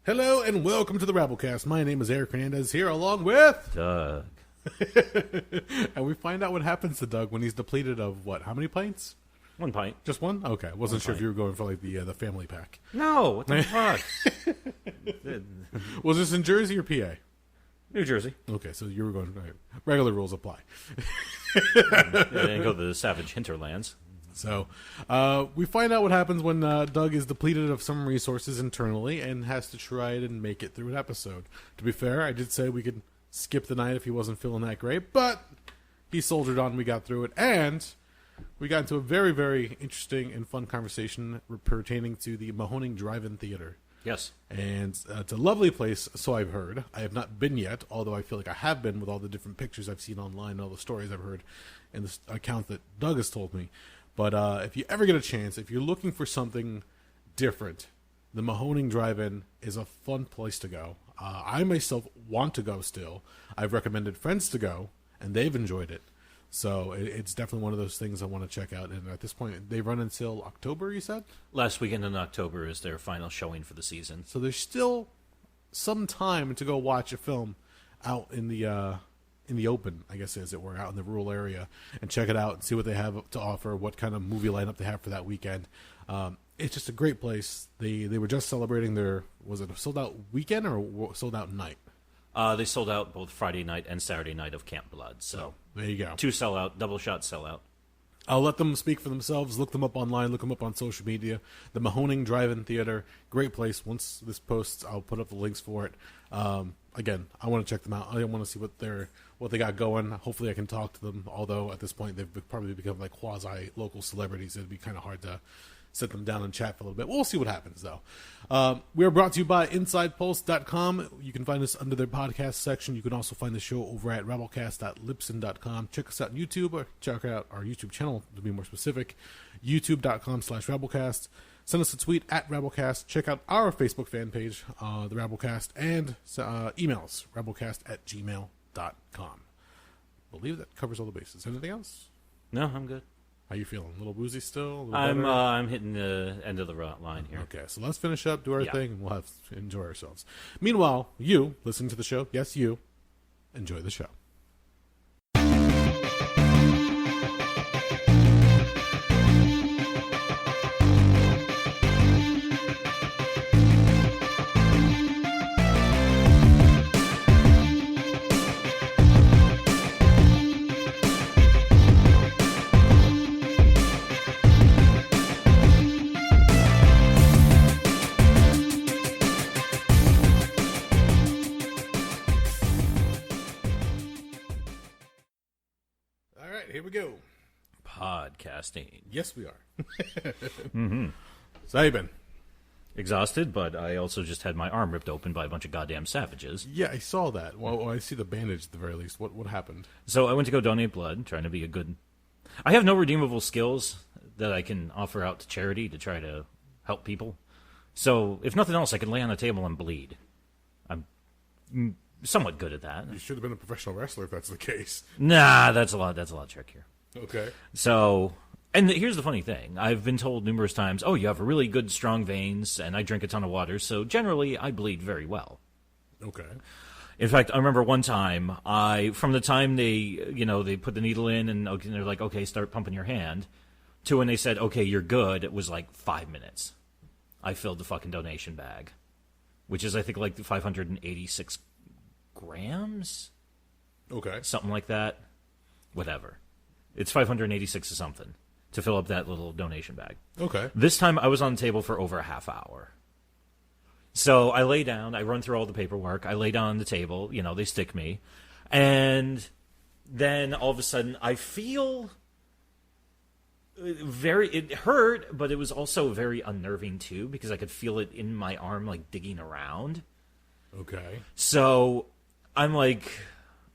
Hello and welcome to the Rabblecast. My name is Eric Hernandez here along with Doug. And we find out what happens to Doug when he's depleted of what? How many pints? 1 pint. Just one? Okay. Wasn't sure pint. if you were going for like the family pack. No, what the fuck? Was this in Jersey or PA? New Jersey. Okay, so you were going right. Regular rules apply. I didn't go to the savage hinterlands. So, we find out what happens when Doug is depleted of some resources internally and has to try it and make it through an episode. To be fair, I did say we could skip the night if he wasn't feeling that great, but he soldiered on and we got through it. And we got into a very, very interesting and fun conversation pertaining to the Mahoning Drive-In Theater. Yes. And it's a lovely place, so I've heard. I have not been yet, although I feel like I have been with all the different pictures I've seen online and all the stories I've heard and the account that Doug has told me. But if you ever get a chance, if you're looking for something different, the Mahoning Drive-In is a fun place to go. I myself want to go still. I've recommended friends to go, and they've enjoyed it. So it's definitely one of those things I want to check out. And at this point, they run until October, you said? Last weekend in October is their final showing for the season. So there's still some time to go watch a film out in the open, I guess, as it were, out in the rural area, and check it out and see what they have to offer, what kind of movie lineup they have for that weekend. It's just a great place. They were just celebrating their, was it a sold-out weekend or sold-out night? They sold out both Friday night and Saturday night of Camp Blood. So there you go. 2 sellout, double shot sellout. I'll let them speak for themselves. Look them up online. Look them up on social media. The Mahoning Drive-In Theater, great place. Once this posts, I'll put up the links for it. Again, I want to check them out. I want to see what they got going. Hopefully, I can talk to them. Although at this point, they've probably become like quasi local celebrities. It'd be kind of hard to sit them down and chat for a little bit. We'll see what happens, though. We are brought to you by InsidePulse.com. You can find us under their podcast section. You can also find the show over at Rabblecast.libsyn.com. Check us out on YouTube, or check out our YouTube channel, to be more specific, youtube.com/Rabblecast. Send us a tweet at Rabblecast. Check out our Facebook fan page, the Rabblecast, and emails, rabblecast@gmail.com. I believe that covers all the bases. Anything else? No, I'm good. How you feeling? A little woozy still? I'm hitting the end of the line here. Okay, so let's finish up, do our thing, and we'll enjoy ourselves. Meanwhile, you, listening to the show, yes, you, enjoy the show. Here we go. Podcasting. Yes, we are. So how you been? Exhausted, but I also just had my arm ripped open by a bunch of goddamn savages. Yeah, I saw that. Well, I see the bandage at the very least. What happened? So I went to go donate blood, trying to be a good... I have no redeemable skills that I can offer out to charity to try to help people. So, if nothing else, I can lay on a table and bleed. I'm somewhat good at that. You should have been a professional wrestler if that's the case. Nah, that's a lot trickier. Okay. So, and here's the funny thing. I've been told numerous times, oh, you have really good, strong veins, and I drink a ton of water, so generally I bleed very well. Okay. In fact, I remember one time, from the time they put the needle in and they're like, okay, start pumping your hand, to when they said, okay, you're good, it was like 5 minutes. I filled the fucking donation bag, which is, I think, like 586 grams? Okay. Something like that. Whatever. It's 586 or something to fill up that little donation bag. Okay. This time I was on the table for over a half hour. So I lay down, I run through all the paperwork, I lay down on the table, they stick me, and then all of a sudden I feel it hurt, but it was also very unnerving too, because I could feel it in my arm, like digging around. Okay. So I'm laying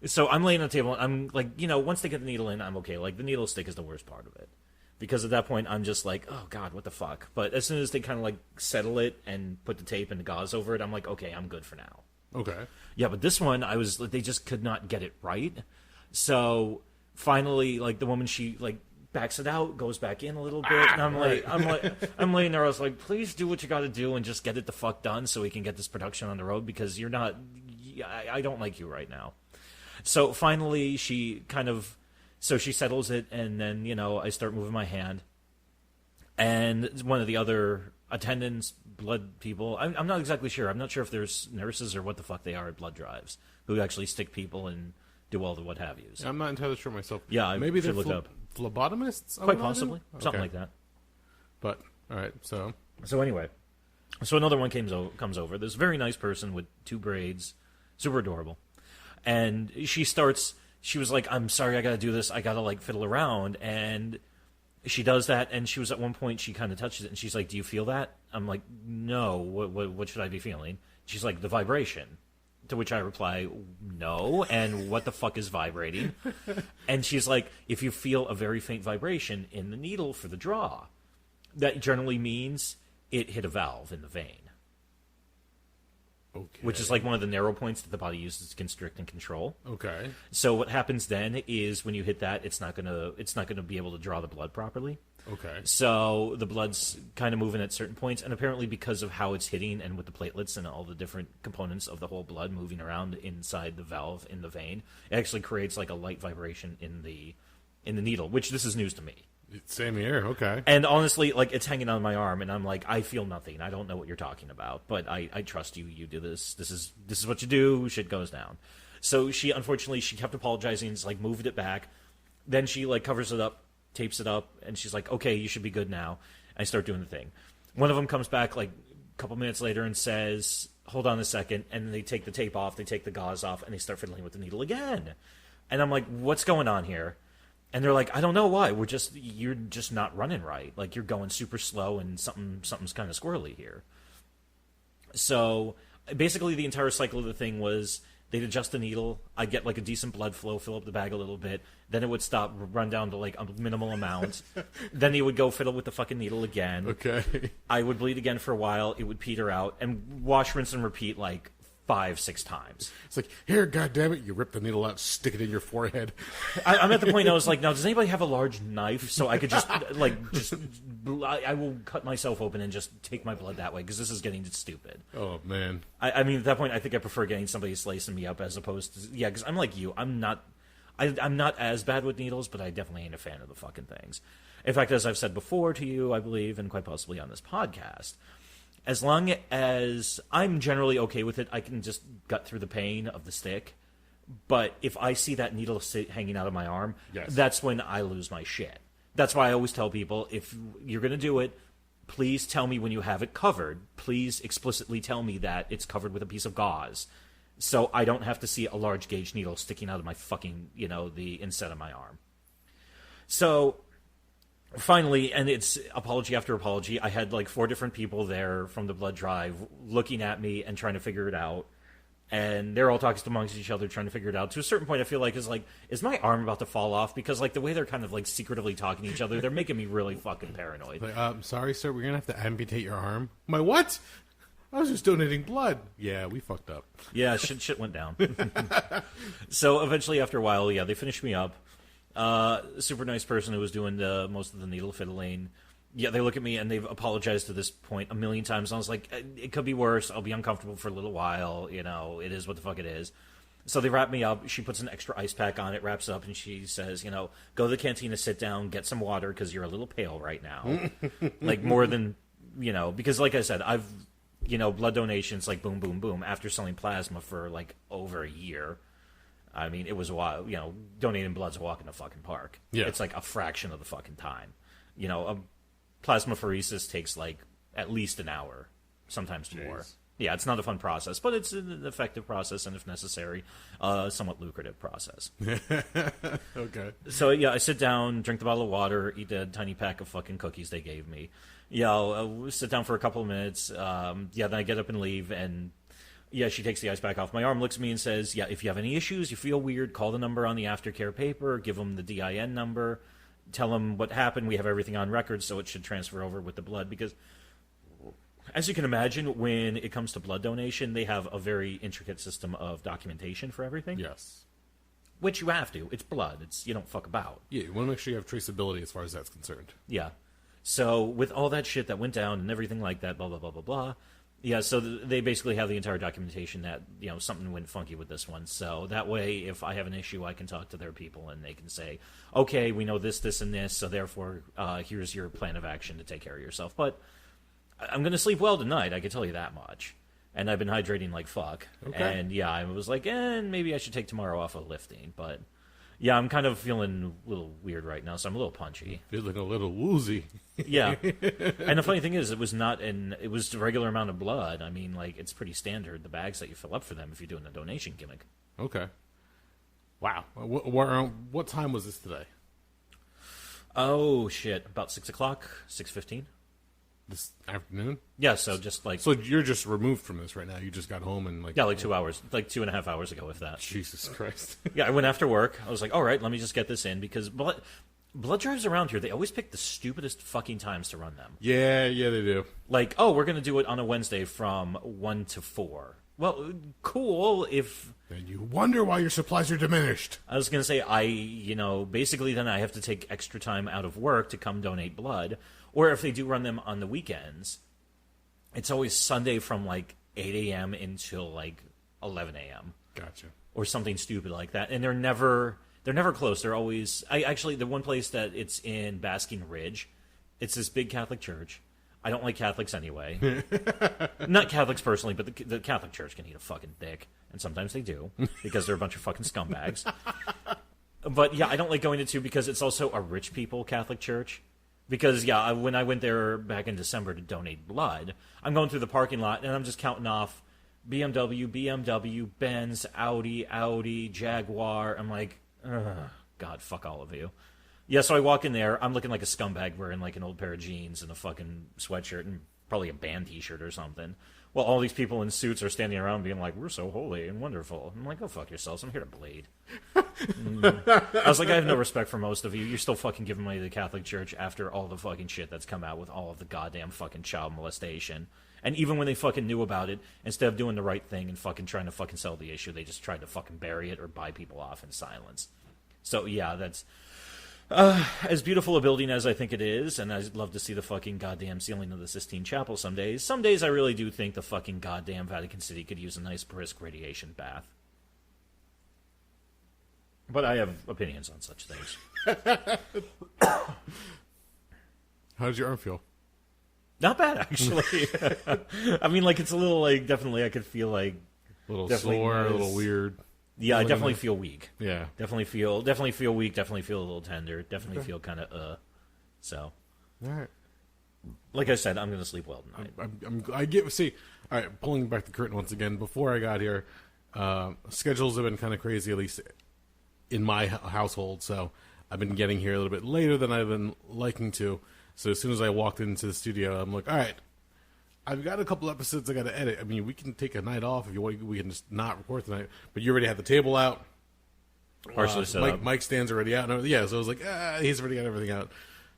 on the table, and I'm like, once they get the needle in, I'm okay. Like, the needle stick is the worst part of it. Because at that point, I'm just like, oh, God, what the fuck? But as soon as they kind of, like, settle it and put the tape and the gauze over it, I'm like, okay, I'm good for now. Okay. Yeah, but this one, they just could not get it right. So, finally, like, the woman, she, like, backs it out, goes back in a little bit, and I'm laying there. I was like, please do what you got to do and just get it the fuck done so we can get this production on the road because you're not. I don't like you right now. So finally, she settles it, and then I start moving my hand, and one of the other attendants, blood people. I'm not exactly sure. I'm not sure if there's nurses or what the fuck they are at blood drives who actually stick people and do all the what have yous. I'm not entirely sure myself. Yeah, maybe they're look up. Phlebotomists. Quite possibly, something like that. But all right, so anyway, another one comes over. This very nice person with 2 braids, super adorable, and she was like, "I'm sorry, I got to do this. I got to like fiddle around," and she does that, and she was at one point she kind of touches it, and she's like, "Do you feel that?" I'm like, "No. What should I be feeling?" She's like, "The vibration." To which I reply, "No, and what the fuck is vibrating?" And she's like, "If you feel a very faint vibration in the needle for the draw, that generally means it hit a valve in the vein." Okay. Which is like one of the narrow points that the body uses to constrict and control. Okay. So what happens then is when you hit that, it's not gonna be able to draw the blood properly. Okay. So the blood's kind of moving at certain points, and apparently because of how it's hitting and with the platelets and all the different components of the whole blood moving around inside the valve in the vein, it actually creates like a light vibration in the needle, which this is news to me. Same here. Okay. And honestly, like, it's hanging on my arm, and I'm like, I feel nothing. I don't know what you're talking about, but I trust you. You do this. This is what you do. Shit goes down. So she kept apologizing. It's like moved it back. Then she like covers it up, tapes it up, and she's like, okay, you should be good now. I start doing the thing. One of them comes back like a couple minutes later and says, hold on a second. And then they take the tape off, they take the gauze off, and they start fiddling with the needle again. And I'm like, what's going on here? And they're like, I don't know why. You're just not running right. Like, you're going super slow, and something's kind of squirrely here. So basically the entire cycle of the thing was they'd adjust the needle. I'd get like a decent blood flow, fill up the bag a little bit. Then it would stop, run down to like a minimal amount. Then he would go fiddle with the fucking needle again. Okay. I would bleed again for a while. It would peter out, and wash, rinse, and repeat like 5-6 times. It's like, here, goddammit, you rip the needle out, stick it in your forehead. I'm at the point I was like, now, does anybody have a large knife so I could just I will cut myself open and just take my blood that way, because this is getting stupid. Oh, man. I mean, at that point, I think I prefer getting somebody slicing me up as opposed to, because I'm like you. I'm not as bad with needles, but I definitely ain't a fan of the fucking things. In fact, as I've said before to you, I believe, and quite possibly on this podcast, as long as I'm generally okay with it, I can just gut through the pain of the stick. But if I see that needle hanging out of my arm, That's when I lose my shit. That's why I always tell people, if you're going to do it, please tell me when you have it covered. Please explicitly tell me that it's covered with a piece of gauze, so I don't have to see a large gauge needle sticking out of my fucking, the inset of my arm. So finally, and it's apology after apology, I had like 4 different people there from the blood drive looking at me and trying to figure it out. And they're all talking amongst each other, trying to figure it out. To a certain point, I feel like, is my arm about to fall off? Because like the way they're kind of like secretively talking to each other, they're making me really fucking paranoid. Like, sorry, sir, we're going to have to amputate your arm. My what? I was just donating blood. Yeah, we fucked up. Yeah, shit went down. So eventually, after a while, they finished me up. Super nice person who was doing most of the needle fiddling. Yeah, they look at me and they've apologized to this point a million times. And I was like, it could be worse. I'll be uncomfortable for a little while. It is what the fuck it is. So they wrap me up. She puts an extra ice pack on it, wraps up, and she says, go to the cantina, sit down, get some water because you're a little pale right now. Like more than, because like I said, I've, blood donations, like boom, boom, boom, after selling plasma for like over a year. I mean, it was a while, donating blood's a walk in the fucking park. Yeah. It's like a fraction of the fucking time. A plasmapheresis takes like at least an hour, sometimes more. Yeah, it's not a fun process, but it's an effective process, and if necessary, somewhat lucrative process. Okay. So I sit down, drink the bottle of water, eat the tiny pack of fucking cookies they gave me. I'll sit down for a couple of minutes. Then I get up and leave, and she takes the ice pack off my arm, looks at me and says, if you have any issues, you feel weird, call the number on the aftercare paper, give them the DIN number, tell them what happened. We have everything on record, so it should transfer over with the blood. Because, as you can imagine, when it comes to blood donation, they have a very intricate system of documentation for everything. Yes. which you have to. It's blood. You don't fuck about. Yeah, you want to make sure you have traceability as far as that's concerned. Yeah. So with all that shit that went down and everything like that, blah, blah, blah, blah, blah. Yeah, so they basically have the entire documentation that, something went funky with this one. So that way, if I have an issue, I can talk to their people and they can say, okay, we know this, this, and this, so therefore, here's your plan of action to take care of yourself. But I'm going to sleep well tonight, I can tell you that much. And I've been hydrating like fuck. Okay. And yeah, I was like, maybe I should take tomorrow off of lifting. But yeah, I'm kind of feeling a little weird right now, so I'm a little punchy. Feeling a little woozy. Yeah. And the funny thing is, it was the regular amount of blood. I mean, like, it's pretty standard, the bags that you fill up for them if you're doing a donation gimmick. Okay. Wow. What time was this today? Oh, shit. About 6 o'clock, 6:15. This afternoon? Yeah, so just like... So you're just removed from this right now. You just got home and like... Yeah, like 2 hours. Like 2.5 hours ago, if that. Jesus Christ. Yeah, I went after work. I was like, all right, let me just get this in, because blood drives around here, they always pick the stupidest fucking times to run them. Yeah, they do. Like, oh, we're going to do it on a Wednesday from 1 to 4. Well, cool if... And you wonder why your supplies are diminished. I was going to say, basically then I have to take extra time out of work to come donate blood. Or if they do run them on the weekends, it's always Sunday from like 8 a.m. until like 11 a.m. Gotcha. Or something stupid like that. And they're never close. They're always... the one place that it's in Basking Ridge, it's this big Catholic church. I don't like Catholics anyway. Not Catholics personally, but the Catholic Church can eat a fucking dick. And sometimes they do, because they're a bunch of fucking scumbags. But yeah, I don't like going to because it's also a rich people Catholic church. Because, yeah, when I went there back in December to donate blood, I'm going through the parking lot, and I'm just counting off BMW, Benz, Audi, Jaguar. I'm like, ugh, God, fuck all of you. Yeah, so I walk in there. I'm looking like a scumbag wearing like an old pair of jeans and a fucking sweatshirt and probably a band T-shirt or something. Well, all these people in suits are standing around being like, we're so holy and wonderful. I'm like, go fuck yourselves. I'm here to bleed. I was like, I have no respect for most of you. You're still fucking giving money to the Catholic Church after all the fucking shit that's come out with all of the goddamn fucking child molestation. And even when they fucking knew about it, instead of doing the right thing and fucking trying to fucking sell the issue, they just tried to fucking bury it or buy people off in silence. So, yeah, that's... as beautiful a building as I think it is, and I'd love to see the fucking goddamn ceiling of the Sistine Chapel some days. Some days I really do think the fucking goddamn Vatican City could use a nice brisk radiation bath. But I have opinions on such things. How does your arm feel? Not bad, actually. I mean, like, it's a little, like, definitely I could feel, like... A little sore, a little weird. Yeah, I definitely feel weak. Yeah. Definitely feel weak, definitely feel a little tender, definitely feel kind of, So. All right. Like I said, I'm going to sleep well tonight. See, all right, pulling back the curtain once again, before I got here, schedules have been kind of crazy, at least in my household, so I've been getting here a little bit later than I've been liking to. So as soon as I walked into the studio, I'm like, all right, I've got a couple episodes I got to edit. I mean, we can take a night off if you want. We can just not record tonight. But you already had the table out. Partially set up. Mike stand's already out. Yeah, so I was like, he's already got everything out.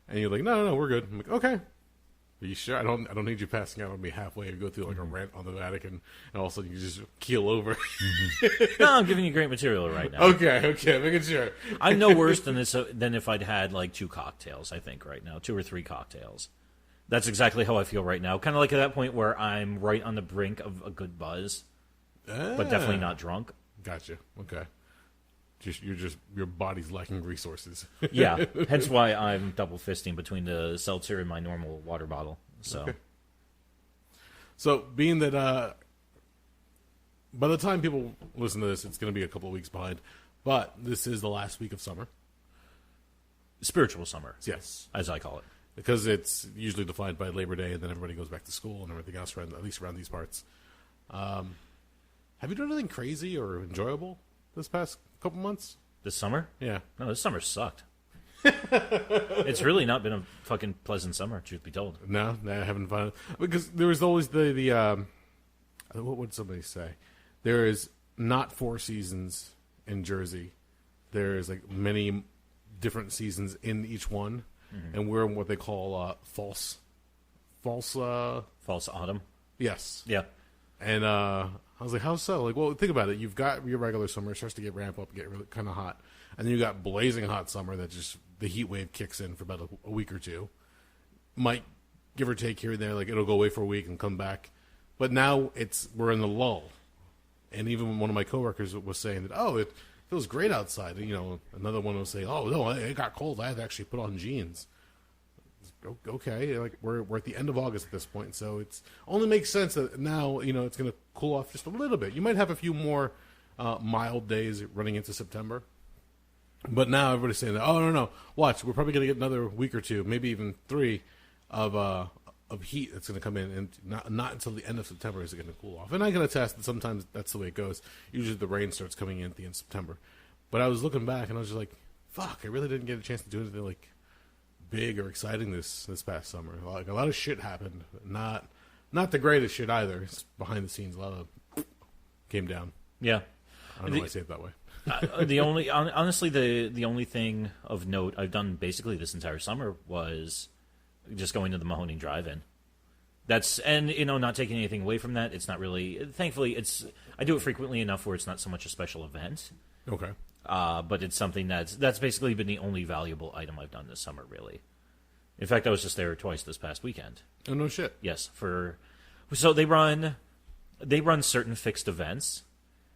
And you're like, no, we're good. I'm like, okay. Are you sure? I don't need you passing out on me halfway or go through like a rant on the Vatican, and all of a sudden you just keel over. No, I'm giving you great material right now. Okay, making sure. I'm no worse than if I'd had like 2 cocktails. I think right now, 2 or 3 cocktails. That's exactly how I feel right now. Kind of like at that point where I'm right on the brink of a good buzz, but definitely not drunk. Gotcha. Okay. Your body's lacking resources. Yeah. Hence why I'm double fisting between the seltzer and my normal water bottle. So. Okay. So being that by the time people listen to this, it's going to be a couple of weeks behind, but this is the last week of summer. Spiritual summer. Yes. As I call it. Because it's usually defined by Labor Day, and then everybody goes back to school and everything else, at least around these parts. Have you done anything crazy or enjoyable this past couple months? This summer? Yeah. No, this summer sucked. It's really not been a fucking pleasant summer, truth be told. No, I haven't found it. Because there was always the what would somebody say? There is not 4 seasons in Jersey. There's like many different seasons in each one. Mm-hmm. And we're in what they call false autumn. Yes. Yeah. And I'm I was like, how so? Like, well, think about it. You've got your regular summer, it starts to ramp up, get really kind of hot. And then you got blazing hot summer that just, the heat wave kicks in for about a week or two. Might give or take here and there, like it'll go away for a week and come back. But now we're in the lull. And even one of my coworkers was saying that, it feels great outside. And, another one was saying, oh, no, it got cold. I had to actually put on jeans. Okay, like we're at the end of August at this point, so it's only makes sense that now it's going to cool off just a little bit. You might have a few more mild days running into September, but now everybody's saying that no, watch, we're probably going to get another week or two, maybe even 3 of heat that's going to come in, and not until the end of September is it going to cool off. And I can attest that sometimes that's the way it goes. Usually the rain starts coming in at the end of September, but I was looking back and I was just like, fuck, I really didn't get a chance to do anything like big or exciting this past summer. Like a lot of shit happened. Not the greatest shit either. It's behind the scenes. A lot of came down. Yeah, I don't know why I say it that way. Honestly, the only thing of note I've done basically this entire summer was just going to the Mahoning Drive-In. Not taking anything away from that. It's not really. Thankfully, I do it frequently enough where it's not so much a special event. Okay. But it's something that's basically been the only valuable item I've done this summer, really. In fact, I was just there twice this past weekend. Oh, no shit. Yes. So they run certain fixed events.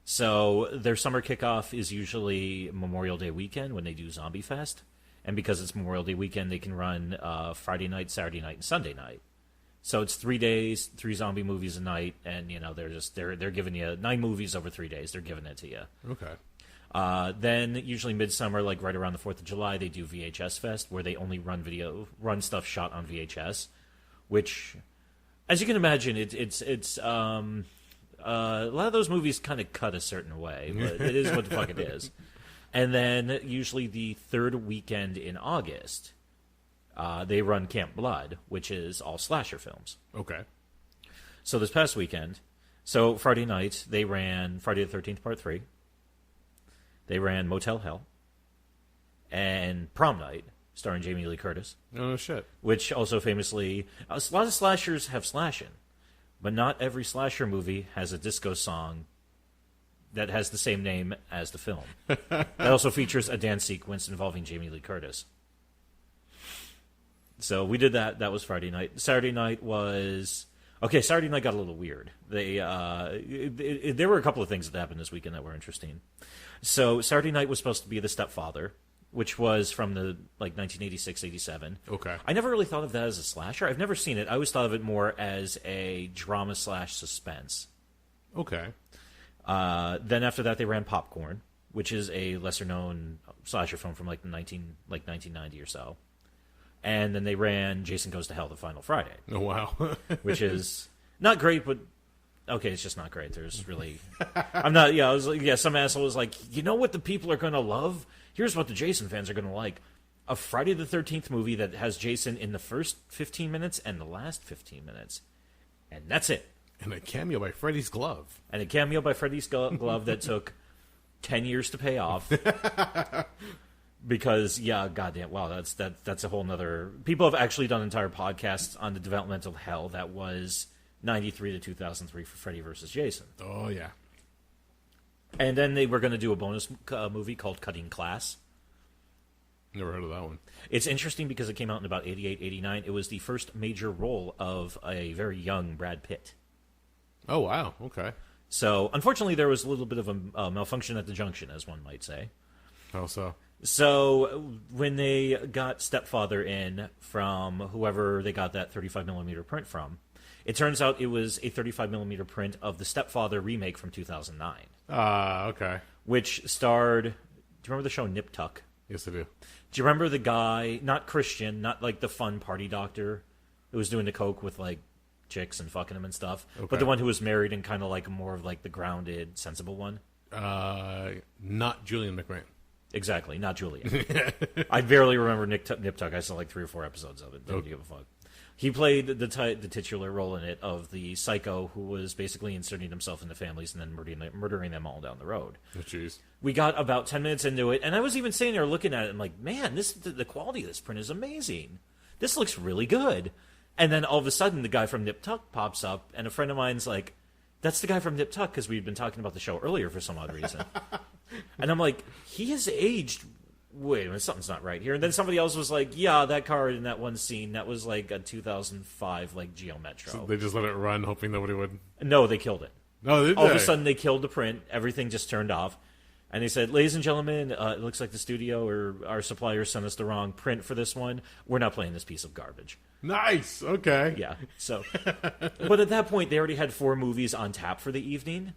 So their summer kickoff is usually Memorial Day weekend when they do Zombiefest. And because it's Memorial Day weekend, they can run Friday night, Saturday night, and Sunday night. So it's 3 days, 3 zombie movies a night, and they're giving you 9 movies over 3 days. They're giving it to you. Okay. Then usually midsummer, like right around the 4th of July, they do VHS Fest, where they only run stuff shot on VHS, which, as you can imagine, it's a lot of those movies kind of cut a certain way, but it is what the fuck it is. And then usually the 3rd weekend in August, they run Camp Blood, which is all slasher films. Okay. So this past weekend, Friday night, they ran Friday the 13th Part 3. They ran Motel Hell and Prom Night, starring Jamie Lee Curtis. Oh, shit. Which also famously, a lot of slashers have slashing, but not every slasher movie has a disco song that has the same name as the film. That also features a dance sequence involving Jamie Lee Curtis. So we did that. That was Friday night. Saturday night was... Okay, Saturday night got a little weird. There were a couple of things that happened this weekend that were interesting. So Saturday night was supposed to be The Stepfather, which was from the 1986-87. Okay. I never really thought of that as a slasher. I've never seen it. I always thought of it more as a drama/suspense. Okay. Then after that, they ran Popcorn, which is a lesser-known slasher film from 1990 or so. And then they ran Jason Goes to Hell: The Final Friday. Oh, wow. Which is not great, but okay, it's just not great. There's really... I'm not... Yeah, I was like... Yeah, some asshole was like, you know what the people are going to love? Here's what the Jason fans are going to like. A Friday the 13th movie that has Jason in the first 15 minutes and the last 15 minutes. And that's it. And a cameo by Freddy's Glove. And a cameo by Freddy's Glove that took 10 years to pay off. Because, yeah, goddamn, wow, that's a whole nother... People have actually done entire podcasts on the developmental hell that was 93 to 2003 for Freddy vs. Jason. Oh, yeah. And then they were going to do a bonus movie called Cutting Class. Never heard of that one. It's interesting because it came out in about 88, 89. It was the first major role of a very young Brad Pitt. Oh, wow. Okay. So, unfortunately, there was a little bit of a malfunction at the junction, as one might say. How so? So, when they got Stepfather in from whoever they got that 35mm print from, it turns out it was a 35mm print of the Stepfather remake from 2009. Okay. Which starred... Do you remember the show Nip Tuck? Yes, I do. Do you remember the guy, not Christian, not like the fun party doctor who was doing the coke with like chicks and fucking them and stuff, but the one who was married and kind of like more of like the grounded, sensible one? Not Julian McRae. Exactly, not Julian. I barely remember Nip Tuck. I saw like 3 or 4 episodes of it. Don't give a fuck. He played the titular role in it of the psycho who was basically inserting himself into families and then murdering them all down the road. Oh, jeez. We got about 10 minutes into it, and I was even sitting there looking at it and like, man, the quality of this print is amazing. This looks really good. And then all of a sudden, the guy from Nip Tuck pops up, and a friend of mine's like, that's the guy from Nip Tuck, because we'd been talking about the show earlier for some odd reason. And I'm like, he has aged. Wait a minute, something's not right here. And then somebody else was like, yeah, that car in that one scene, that was like a 2005 like Geo Metro. So they just let it run, hoping nobody would. No, they killed it. No, did All they? of a sudden, they killed the print. Everything just turned off. And they said, ladies and gentlemen, it looks like the studio or our suppliers sent us the wrong print for this one. We're not playing this piece of garbage. Nice. Okay. Yeah. So, but at that point, they already had 4 movies on tap for the evening.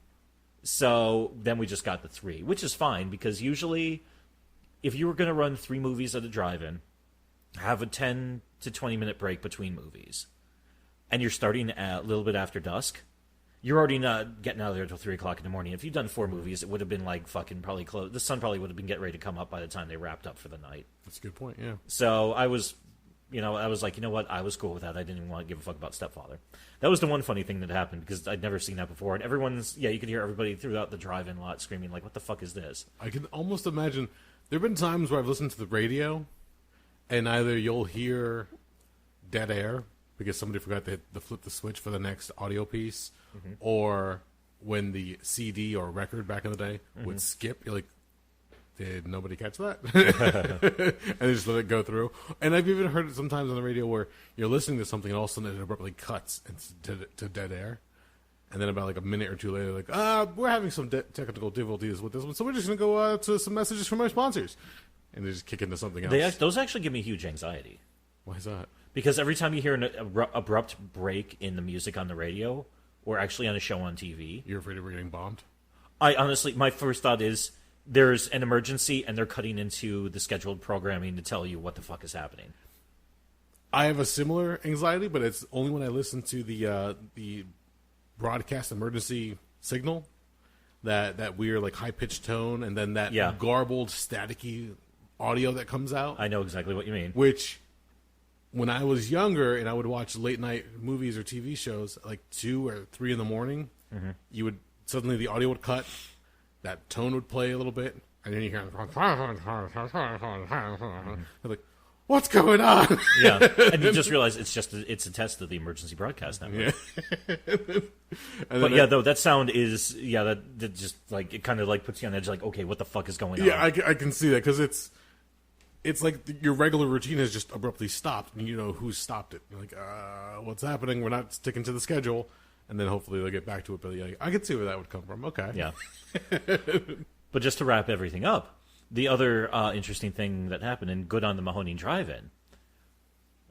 So then we just got the 3, which is fine because usually, if you were going to run 3 movies at a drive-in, have a 10 to 20 minute break between movies, and you're starting a little bit after dusk, you're already not getting out of there until 3 o'clock in the morning. If you'd done 4 movies, it would have been like fucking probably close. The sun probably would have been getting ready to come up by the time they wrapped up for the night. That's a good point, yeah. So I was like, you know what? I was cool with that. I didn't even want to give a fuck about Stepfather. That was the one funny thing that happened because I'd never seen that before. And you could hear everybody throughout the drive-in lot screaming like, what the fuck is this? I can almost imagine. There have been times where I've listened to the radio, and either you'll hear dead air because somebody forgot to flip the switch for the next audio piece, or when the CD or record back in the day would skip, you're like, did nobody catch that? And they just let it go through. And I've even heard it sometimes on the radio where you're listening to something and all of a sudden it abruptly cuts to dead air. And then about like a minute or two later, like, we're having some technical difficulties with this one, so we're just going to go to some messages from our sponsors. And they just kick into something else. Those actually give me huge anxiety. Why is that? Because every time you hear an abrupt break in the music on the radio, or actually on a show on TV... You're afraid of getting bombed? I honestly, my first thought is, there's an emergency and they're cutting into the scheduled programming to tell you what the fuck is happening. I have a similar anxiety, but it's only when I listen to the broadcast emergency signal, that weird like high pitched tone, and then that garbled staticky audio that comes out. I know exactly what you mean. Which, when I was younger and I would watch late night movies or TV shows, like 2 or 3 in the morning, you would suddenly the audio would cut, that tone would play a little bit, and then you hear like, what's going on? Yeah, and you just realize it's a test of the emergency broadcast network. Yeah. But yeah, though that sound is that just like it kind of like puts you on edge. Like, okay, what the fuck is going on? Yeah, I can see that because it's like your regular routine has just abruptly stopped, and you know who's stopped it. You're like, what's happening? We're not sticking to the schedule, and then hopefully they'll get back to it. But yeah, I can see where that would come from. Okay. Yeah. But just to wrap everything up, the other interesting thing that happened, and good on the Mahoning Drive-In,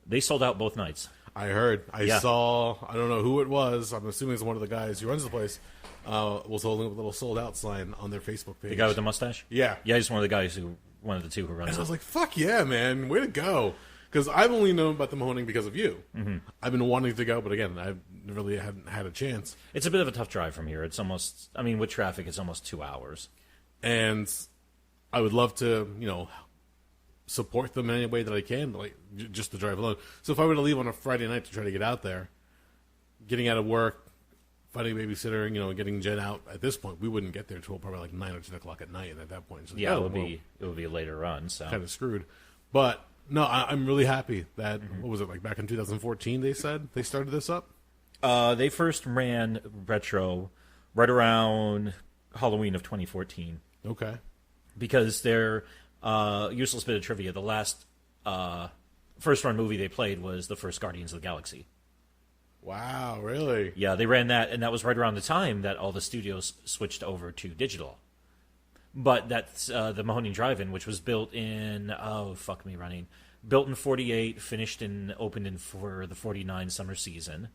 they sold out both nights. I heard. I saw. I don't know who it was. I'm assuming it's one of the guys who runs the place. Was holding up a little sold out sign on their Facebook page. The guy with the mustache? Yeah. Yeah, he's one of the guys one of the two who runs it. And I was like, fuck yeah, man. Way to go. Because I've only known about the Mahoning because of you. I've been wanting to go, but again, I really hadn't had a chance. It's a bit of a tough drive from here. It's almost, with traffic, it's almost 2 hours. And I would love to, support them in any way that I can, like just to drive alone. So if I were to leave on a Friday night to try to get out there, getting out of work, finding a babysitter, getting Jen out, at this point, we wouldn't get there until probably like 9 or 10 o'clock at night. And at that point, it would be a later run. So kind of screwed. But no, I'm really happy that what was it like back in 2014? They said they started this up. They first ran retro right around Halloween of 2014. Okay, because they're useless bit of trivia. The last first run movie they played was the first Guardians of the Galaxy. Wow, really? Yeah, they ran that, and that was right around the time that all the studios switched over to digital. But that's the Mahoning Drive-In, which was built in built in 48, finished and opened for the 49 summer season.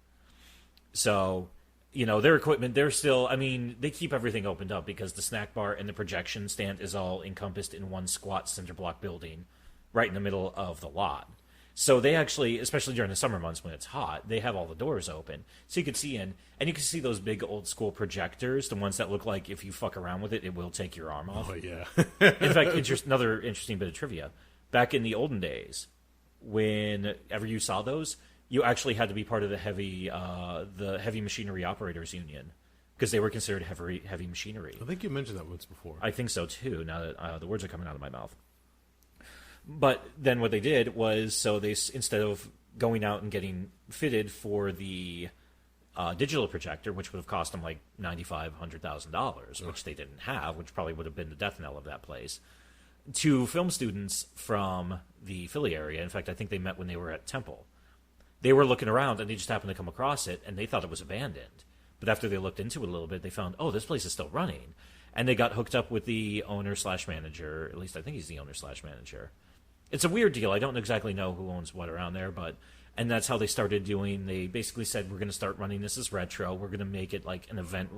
So, their equipment, they're still, they keep everything opened up because the snack bar and the projection stand is all encompassed in one squat cinder block building right in the middle of the lot. So they actually, especially during the summer months when it's hot, they have all the doors open. So you could see in, and you can see those big old school projectors, the ones that look like if you fuck around with it, it will take your arm off. Oh, yeah. In fact, another interesting bit of trivia. Back in the olden days, whenever you saw those, you actually had to be part of the heavy machinery operators union because they were considered heavy machinery. I think you mentioned that once before. I think so too. Now that the words are coming out of my mouth. But then what they did was, so they instead of going out and getting fitted for the digital projector, which would have cost them like $95,000-$100,000, which they didn't have, which probably would have been the death knell of that place, to film students from the Philly area. In fact, I think they met when they were at Temple. They were looking around, and they just happened to come across it, and they thought it was abandoned. But after they looked into it a little bit, they found, oh, this place is still running. And they got hooked up with the owner/manager. At least I think he's the owner/manager. It's a weird deal. I don't exactly know who owns what around there, and that's how they started doing. They basically said, we're going to start running this as retro. We're going to make it like an event,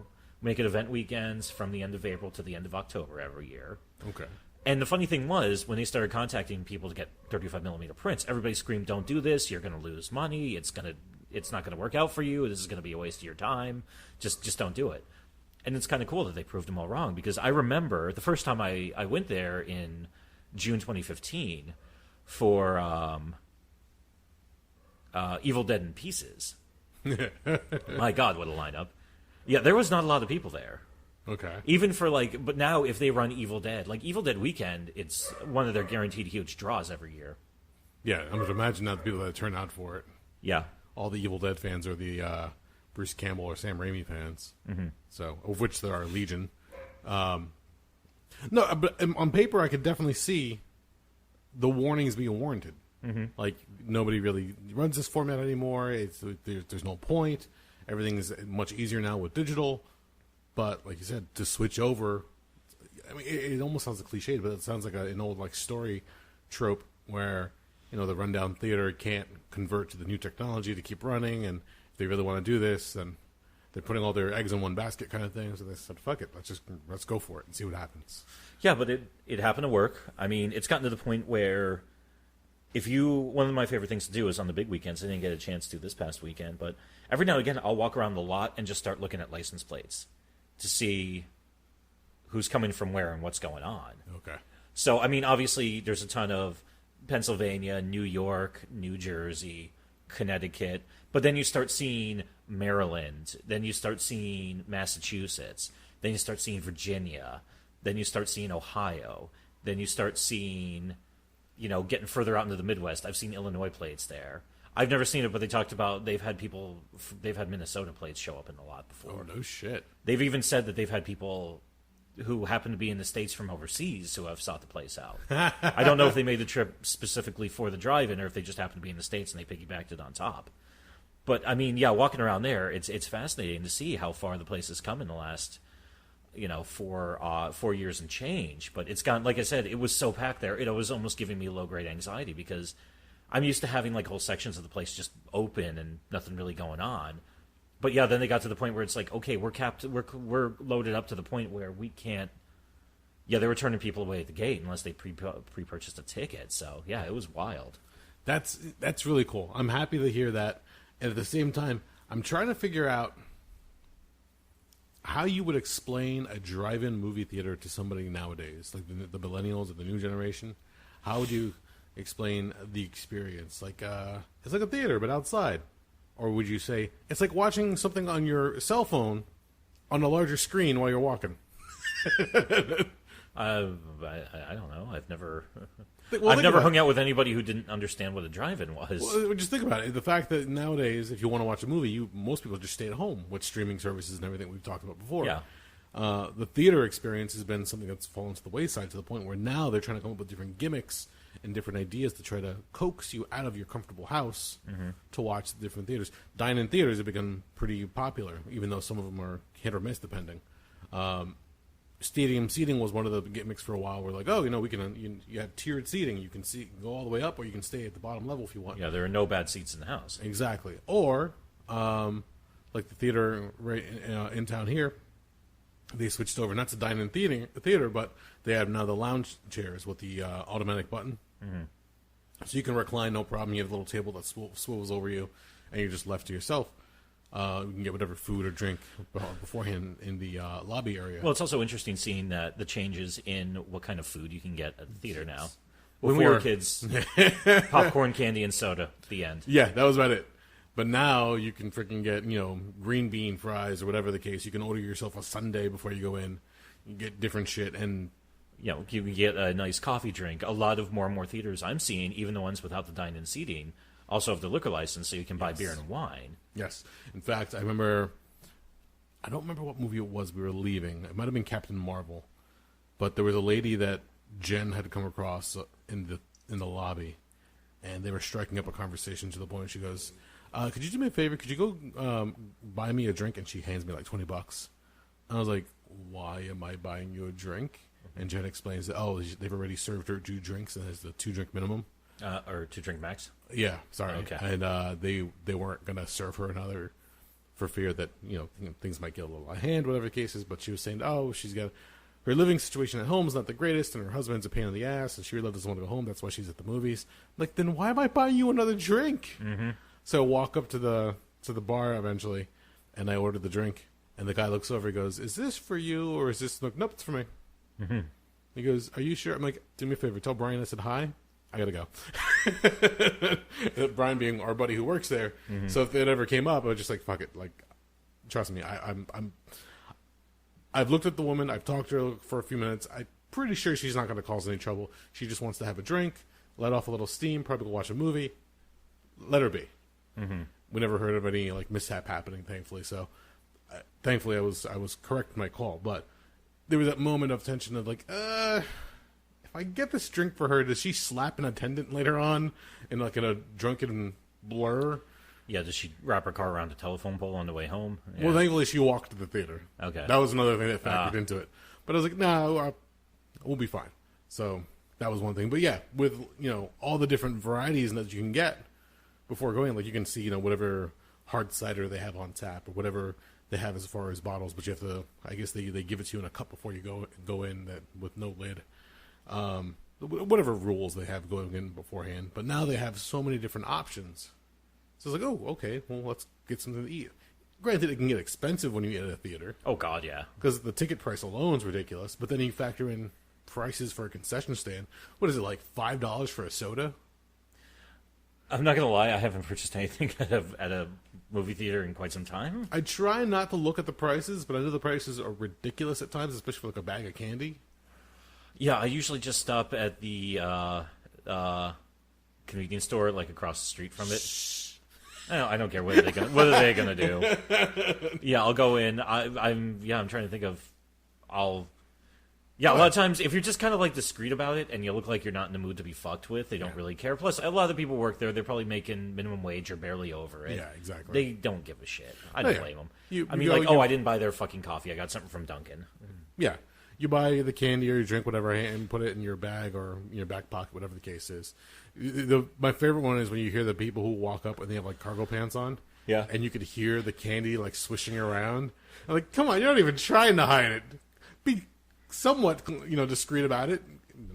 make it event weekends from the end of April to the end of October every year. Okay. And the funny thing was, when they started contacting people to get 35mm prints, everybody screamed, don't do this. You're going to lose money. It's not going to work out for you. This is going to be a waste of your time. Just don't do it. And it's kind of cool that they proved them all wrong, because I remember the first time I went there in June 2015 for Evil Dead in Pieces. My God, what a lineup. Yeah, there was not a lot of people there. Okay. Even for but now if they run Evil Dead, like Evil Dead Weekend, it's one of their guaranteed huge draws every year. Yeah, I would imagine that the people that turn out for it. Yeah. All the Evil Dead fans are the Bruce Campbell or Sam Raimi fans. Mm-hmm. So, of which there are legion. No, but on paper I could definitely see the warnings being warranted. Mm-hmm. Like, nobody really runs this format anymore. There's no point. Everything is much easier now with digital. But, like you said, to switch over, I mean, it almost sounds a cliche, but it sounds like an old story trope where, the rundown theater can't convert to the new technology to keep running, and if they really want to do this, then they're putting all their eggs in one basket kind of thing. So they said, fuck it, let's go for it and see what happens. Yeah, but it happened to work. I mean, it's gotten to the point where one of my favorite things to do is on the big weekends. I didn't get a chance to this past weekend, but every now and again I'll walk around the lot and just start looking at license plates to see who's coming from where and what's going on. Okay. So, I mean, obviously there's a ton of Pennsylvania, New York, New Jersey, Connecticut, but then you start seeing Maryland, then you start seeing Massachusetts, then you start seeing Virginia, then you start seeing Ohio, then you start seeing, getting further out into the Midwest. I've seen Illinois plates there. I've never seen it, but they talked about they've had Minnesota plates show up in the lot before. Oh, no shit. They've even said that they've had people who happen to be in the States from overseas who have sought the place out. I don't know if they made the trip specifically for the drive-in or if they just happened to be in the States and they piggybacked it on top. But, I mean, yeah, walking around there, it's fascinating to see how far the place has come in the last, 4 years and change. But it's gotten, like I said, it was so packed there, it was almost giving me low-grade anxiety because I'm used to having, whole sections of the place just open and nothing really going on. But yeah, then they got to the point where it's like, okay, we're loaded up to the point where we can't. Yeah, they were turning people away at the gate unless they pre-purchased a ticket. So yeah, it was wild. That's really cool. I'm happy to hear that. And at the same time, I'm trying to figure out how you would explain a drive-in movie theater to somebody nowadays, like the millennials or the new generation. How would you explain the experience? Like it's like a theater, but outside. Or would you say it's like watching something on your cell phone on a larger screen while you're walking? I don't know. I've never hung out with anybody who didn't understand what a drive-in was. Well, just think about it. The fact that nowadays, if you want to watch a movie, most people just stay at home with streaming services and everything we've talked about before. Yeah. The theater experience has been something that's fallen to the wayside to the point where now they're trying to come up with different gimmicks and different ideas to try to coax you out of your comfortable house to watch the different theaters. Dine-in theaters have become pretty popular, even though some of them are hit or miss depending. Stadium seating was one of the gimmicks for a while. We're like, we can you have tiered seating. You can go all the way up, or you can stay at the bottom level if you want. Yeah, there are no bad seats in the house. Exactly. Or like the theater right in town here, they switched over not to dine-in theater, but they have now the lounge chairs with the automatic button. Mm-hmm. So you can recline, no problem. You have a little table that swivels over you, and you're just left to yourself. You can get whatever food or drink beforehand in the lobby area. Well, it's also interesting seeing that the changes in what kind of food you can get at the theater now. When we were kids, popcorn, candy, and soda. The end. Yeah, that was about it. But now you can freaking get, green bean fries or whatever the case. You can order yourself a sundae before you go in. You get different shit. And you can get a nice coffee drink. A lot of more and more theaters I'm seeing, even the ones without the dine-in seating, also have the liquor license, so you can buy beer and wine. Yes. In fact, I don't remember what movie it was we were leaving. It might have been Captain Marvel. But there was a lady that Jen had come across in the lobby, and they were striking up a conversation to the point where she goes, could you do me a favor? Could you go buy me a drink? And she hands me like $20. I was like, why am I buying you a drink? And Jen explains that, they've already served her 2 drinks and there's the 2-drink minimum. Or 2-drink max? Yeah, sorry. Okay. And they weren't going to serve her another for fear that, things might get a little out of hand, whatever the case is. But she was saying, she's got her living situation at home is not the greatest, and her husband's a pain in the ass, and she really doesn't want to go home. That's why she's at the movies. Like, then why am I buying you another drink? Mm-hmm. So I walk up to the bar eventually, and I ordered the drink. And the guy looks over, he goes, is this for you, or is this... Nope, it's for me. Mm-hmm. He goes, are you sure? I'm like, do me a favor, tell Brian I said hi. I gotta go. Brian being our buddy who works there. Mm-hmm. So if it ever came up, I was just like, fuck it. Like, trust me, I've looked at the woman, I've talked to her for a few minutes. I'm pretty sure she's not going to cause any trouble. She just wants to have a drink, let off a little steam, probably go watch a movie. Let her be. Mm-hmm. We never heard of any like mishap happening, thankfully. So, thankfully, I was correct in my call. But there was that moment of tension of like, if I get this drink for her, does she slap an attendant later on in like in a drunken blur? Yeah, does she wrap her car around a telephone pole on the way home? Yeah. Well, thankfully, she walked to the theater. Okay. That was another thing that factored into it. But I was like, no, we'll be fine. So that was one thing. But yeah, with, all the different varieties that you can get before going, like you can see, whatever hard cider they have on tap or whatever they have as far as bottles. But you have to, I guess they give it to you in a cup before you go in that with no lid. Whatever rules they have going in beforehand. But now they have so many different options. So it's like, okay, well, let's get something to eat. Granted, it can get expensive when you eat at a theater. Oh, God, yeah. Because the ticket price alone is ridiculous. But then you factor in prices for a concession stand. What is it, like $5 for a soda? I'm not going to lie, I haven't purchased anything at a movie theater in quite some time. I try not to look at the prices, but I know the prices are ridiculous at times, especially for like a bag of candy. Yeah, I usually just stop at the convenience store, like across the street from it. I don't care what are they gonna do. Yeah, I'll go in. I'm trying to think of. A lot of times if you're just kind of like discreet about it and you look like you're not in the mood to be fucked with, they don't really care. Plus, a lot of the people work there. They're probably making minimum wage or barely over it. Yeah, exactly. They don't give a shit. I don't blame them. I didn't buy their fucking coffee. I got something from Dunkin'. Yeah. You buy the candy or you drink whatever and put it in your bag or in your back pocket, whatever the case is. My favorite one is when you hear the people who walk up and they have like cargo pants on. Yeah. And you could hear the candy like swishing around. I'm like, come on, you're not even trying to hide it. Be somewhat, discreet about it.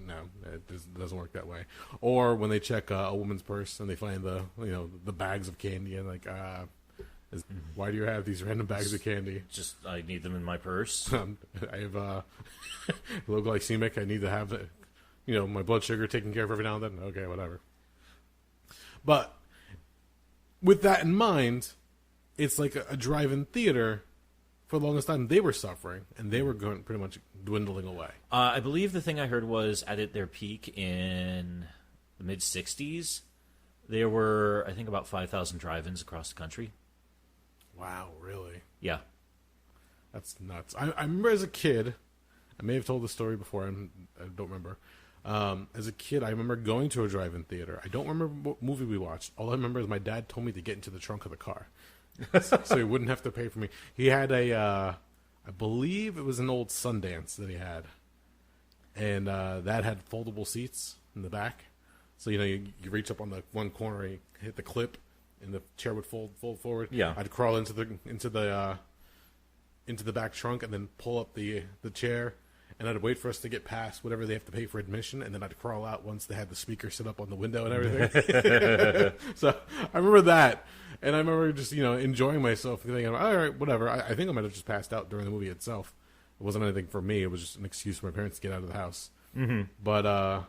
No, it doesn't work that way. Or when they check a woman's purse and they find the bags of candy and like, why do you have these random bags of candy? Just, I need them in my purse. I have low glycemic. I need to have my blood sugar taken care of every now and then. Okay, whatever. But with that in mind, it's like a drive-in theater. For the longest time, they were suffering, and they were going pretty much dwindling away. I believe the thing I heard was at their peak in the mid-'60s, there were, I think, about 5,000 drive-ins across the country. Wow, really? Yeah. That's nuts. I remember as a kid, I may have told the story before, I don't remember. As a kid, I remember going to a drive-in theater. I don't remember what movie we watched. All I remember is my dad told me to get into the trunk of the car. So he wouldn't have to pay for me. He had I believe it was an old Sundance that he had. And that had foldable seats in the back. So, you reach up on the one corner, you hit the clip, and the chair would fold forward. Yeah. I'd crawl into the back trunk and then pull up the chair, and I'd wait for us to get past whatever they have to pay for admission, and then I'd crawl out once they had the speaker set up on the window and everything. So I remember that, and I remember just enjoying myself, thinking, all right, whatever. I think I might have just passed out during the movie itself. It wasn't anything for me. It was just an excuse for my parents to get out of the house. Mm-hmm. But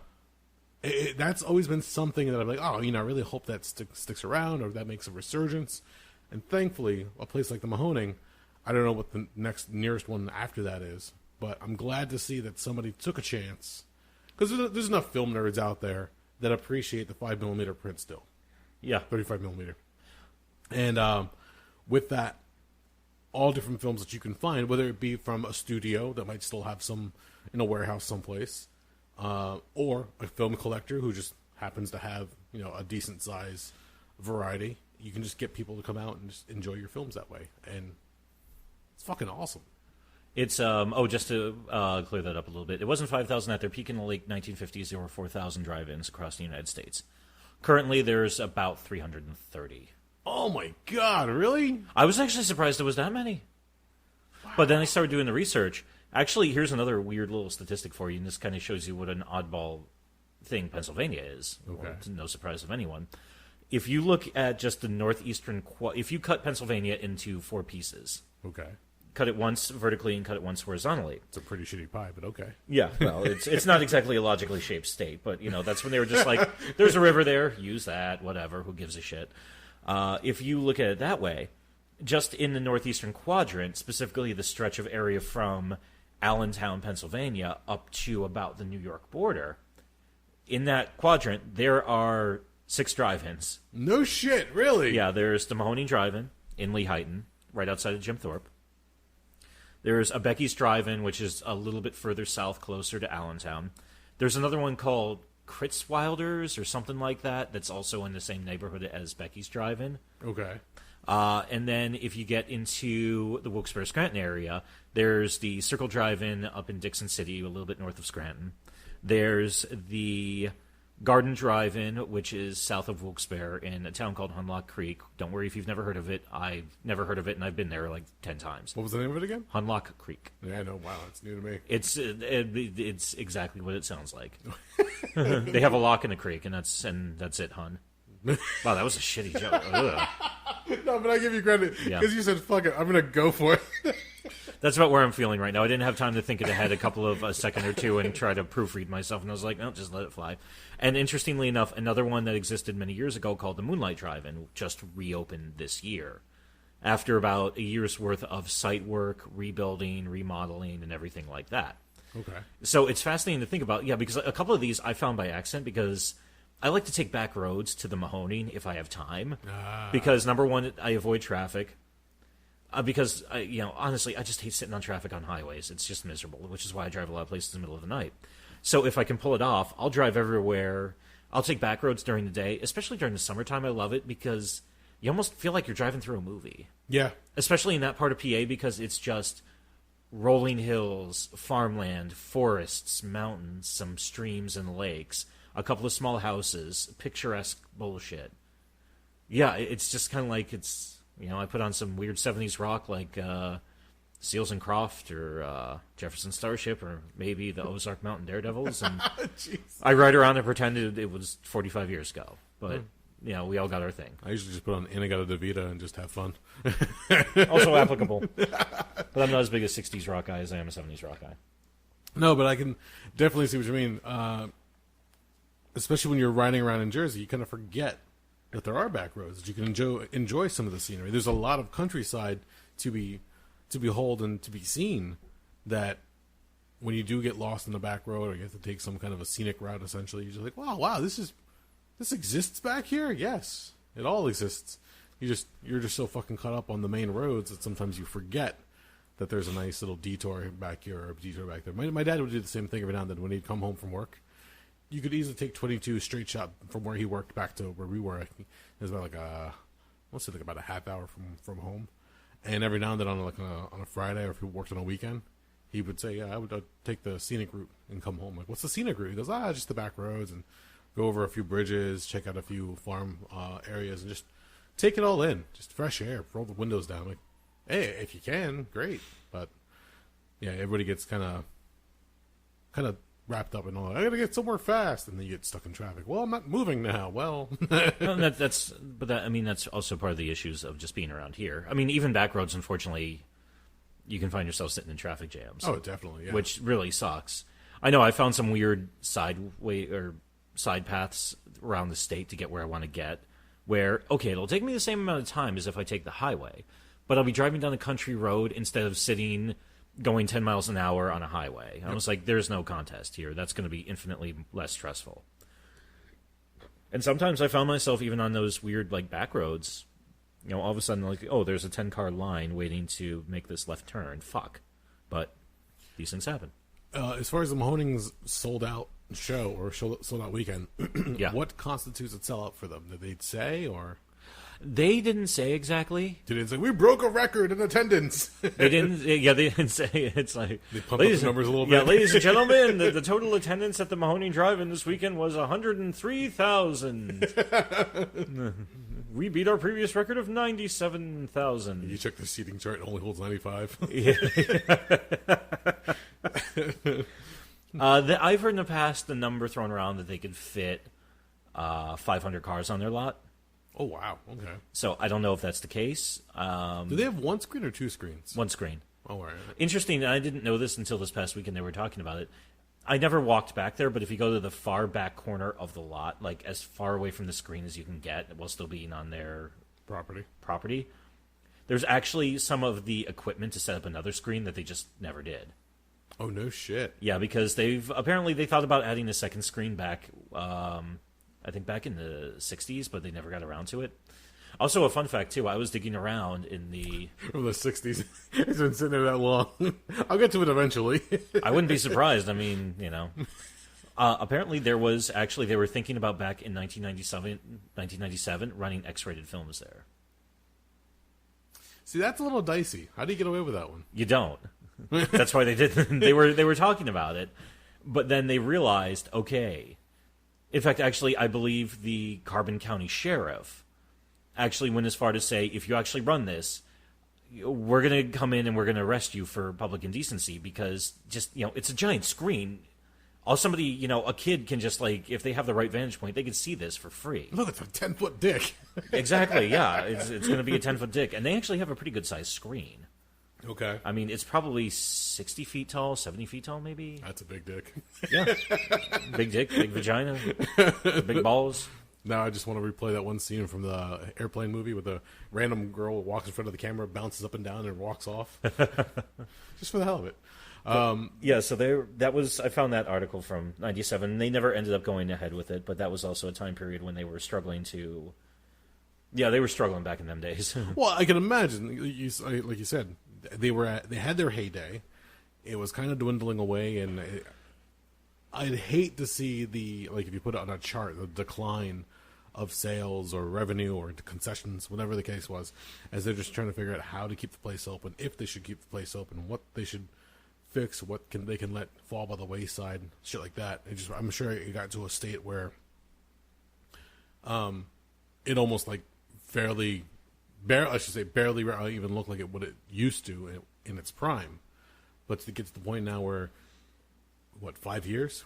that's always been something that I'm like, I really hope that sticks around or that makes a resurgence. And thankfully, a place like the Mahoning, I don't know what the nearest one after that is, but I'm glad to see that somebody took a chance. Because there's enough film nerds out there that appreciate the 5mm print still. Yeah. 35 millimeter. And with that, all different films that you can find, whether it be from a studio that might still have some in a warehouse someplace, or a film collector who just happens to have, a decent size variety. You can just get people to come out and just enjoy your films that way, and it's fucking awesome. It's just to clear that up a little bit. It wasn't 5,000 at their peak in the late 1950s. There were 4,000 drive-ins across the United States. Currently, there's about 330. Oh my god! Really? I was actually surprised there was that many. Wow. But then I started doing the research. Actually, here's another weird little statistic for you, and this kind of shows you what an oddball thing Pennsylvania is. Okay. Well, to no surprise of anyone. If you look at just the northeastern, if you cut Pennsylvania into 4 pieces, okay, cut it once vertically and cut it once horizontally. It's a pretty shitty pie, but okay. Yeah, well, it's not exactly a logically shaped state, but that's when they were just like, there's a river there, use that, whatever, who gives a shit. If you look at it that way, just in the northeastern quadrant, specifically the stretch of area from Allentown, Pennsylvania, up to about the New York border, in that quadrant, there are 6 drive-ins. No shit, really? Yeah, there's the Mahoning Drive-In in Lehighton, right outside of Jim Thorpe. There's a Becky's Drive-In, which is a little bit further south, closer to Allentown. There's another one called Kritzwilders or something like that that's also in the same neighborhood as Becky's Drive-In. Okay. And then if you get into the Wilkes-Barre-Scranton area, there's the Circle Drive-In up in Dixon City, a little bit north of Scranton. There's the Garden Drive-In, which is south of Wilkes-Barre in a town called Hunlock Creek. Don't worry if you've never heard of it. I've never heard of it, and I've been there like 10 times. What was the name of it again? Hunlock Creek. Yeah, I know. Wow, it's new to me. It's exactly what it sounds like. They have a lock in the creek, and that's it, hun. Wow, that was a shitty joke. Ugh. No, but I give you credit because you said, fuck it, I'm going to go for it. That's about where I'm feeling right now. I didn't have time to think it ahead a second or two and try to proofread myself, and I was like, no, just let it fly. And interestingly enough, another one that existed many years ago called the Moonlight Drive-In just reopened this year after about a year's worth of site work, rebuilding, remodeling, and everything like that. Okay. So it's fascinating to think about, because a couple of these I found by accident because I like to take back roads to the Mahoning if I have time. Because, number one, I avoid traffic. Because, honestly, I just hate sitting on traffic on highways. It's just miserable, which is why I drive a lot of places in the middle of the night. So if I can pull it off, I'll drive everywhere. I'll take back roads during the day, especially during the summertime. I love it because you almost feel like you're driving through a movie. Yeah. Especially in that part of PA because it's just rolling hills, farmland, forests, mountains, some streams and lakes, a couple of small houses, picturesque bullshit. Yeah, it's just kind of like it's... I put on some weird 70s rock like Seals and Croft or Jefferson Starship or maybe the Ozark Mountain Daredevils. And I ride around and pretend it was 45 years ago. But, we all got our thing. I usually just put on In-A-Gadda-Da-Vida and just have fun. Also applicable. But I'm not as big a 60s rock guy as I am a 70s rock guy. No, but I can definitely see what you mean. Especially when you're riding around in Jersey, you kind of forget that there are back roads that you can enjoy some of the scenery. There's a lot of countryside to behold and to be seen that when you do get lost in the back road or you have to take some kind of a scenic route, essentially, you're just like, wow, this exists back here? Yes, it all exists. You're just so fucking caught up on the main roads that sometimes you forget that there's a nice little detour back here or a detour back there. My dad would do the same thing every now and then when he'd come home from work. You could easily take 22 straight shot from where he worked back to where we were. It was about about a half hour from home. And every now and then on a Friday or if he worked on a weekend, he would say, I would take the scenic route and come home. Like, what's the scenic route? He goes, just the back roads and go over a few bridges, check out a few farm areas and just take it all in. Just fresh air, roll the windows down. Like, hey, if you can, great. But yeah, everybody gets kind of wrapped up in all. I gotta get somewhere fast, and then you get stuck in traffic. Well, I'm not moving now. Well, that's also part of the issues of just being around here. I mean, even back roads, unfortunately, you can find yourself sitting in traffic jams. Oh, definitely, yeah. Which really sucks. I know I found some weird side paths around the state to get where I want to get. Where it'll take me the same amount of time as if I take the highway, but I'll be driving down a country road instead of going 10 miles an hour on a highway. I was like, there's no contest here. That's going to be infinitely less stressful. And sometimes I found myself even on those weird, like, back roads, all of a sudden, like, oh, there's a 10-car line waiting to make this left turn. Fuck. But these things happen. As far as the Mahoning's sold-out show or sold-out weekend, Yeah. What constitutes a sellout for them? Did they say, or... They didn't say exactly. Did they say, we broke a record in attendance? They didn't. Yeah, they didn't say. It's like They pumped up the numbers a little bit. Yeah, ladies and gentlemen, the total attendance at the Mahoning Drive-In this weekend was 103,000. We beat our previous record of 97,000. You check the seating chart; it only holds 95. Yeah. I've heard in the past the number thrown around that they could fit 500 cars on their lot. Oh wow! Okay. So I don't know if that's the case. Do they have one screen or two screens? One screen. Oh, all right. Interesting. I didn't know this until this past weekend. They were talking about it. I never walked back there, but if you go to the far back corner of the lot, like as far away from the screen as you can get, while still being on their property, there's actually some of the equipment to set up another screen that they just never did. Oh no shit! Yeah, because they thought about adding a second screen back. I think back in the 60s, but they never got around to it. Also, a fun fact, too, I was digging around in the... From the 60s. It's been sitting there that long. I'll get to it eventually. I wouldn't be surprised. I mean, apparently they were thinking about back in 1997 running X-rated films there. See, that's a little dicey. How do you get away with that one? You don't. That's why they didn't. They were talking about it, but then they realized, okay... In fact, actually, I believe the Carbon County Sheriff actually went as far to say, if you actually run this, we're going to come in and we're going to arrest you for public indecency because it's a giant screen. A kid can just, like, if they have the right vantage point, they can see this for free. Look, it's a 10-foot dick. Exactly, yeah. It's going to be a 10-foot dick. And they actually have a pretty good-sized screen. Okay. I mean, it's probably 60 feet tall, 70 feet tall, maybe. That's a big dick. Yeah. Big dick, big vagina, big balls. Now I just want to replay that one scene from the airplane movie with a random girl walks in front of the camera, bounces up and down, and walks off. Just for the hell of it. So I found that article from 97. They never ended up going ahead with it, but that was also a time period when they were struggling to... Yeah, they were struggling back in them days. Well, I can imagine, like you said, they had their heyday. It was kind of dwindling away, and I'd hate to see if you put it on a chart, the decline of sales or revenue or concessions, whatever the case was, as they're just trying to figure out how to keep the place open, if they should keep the place open, what they should fix, they can let fall by the wayside, shit like that. I'm sure it got to a state where it almost like barely even look like what it used to in its prime. But to get to the point now where, 5 years?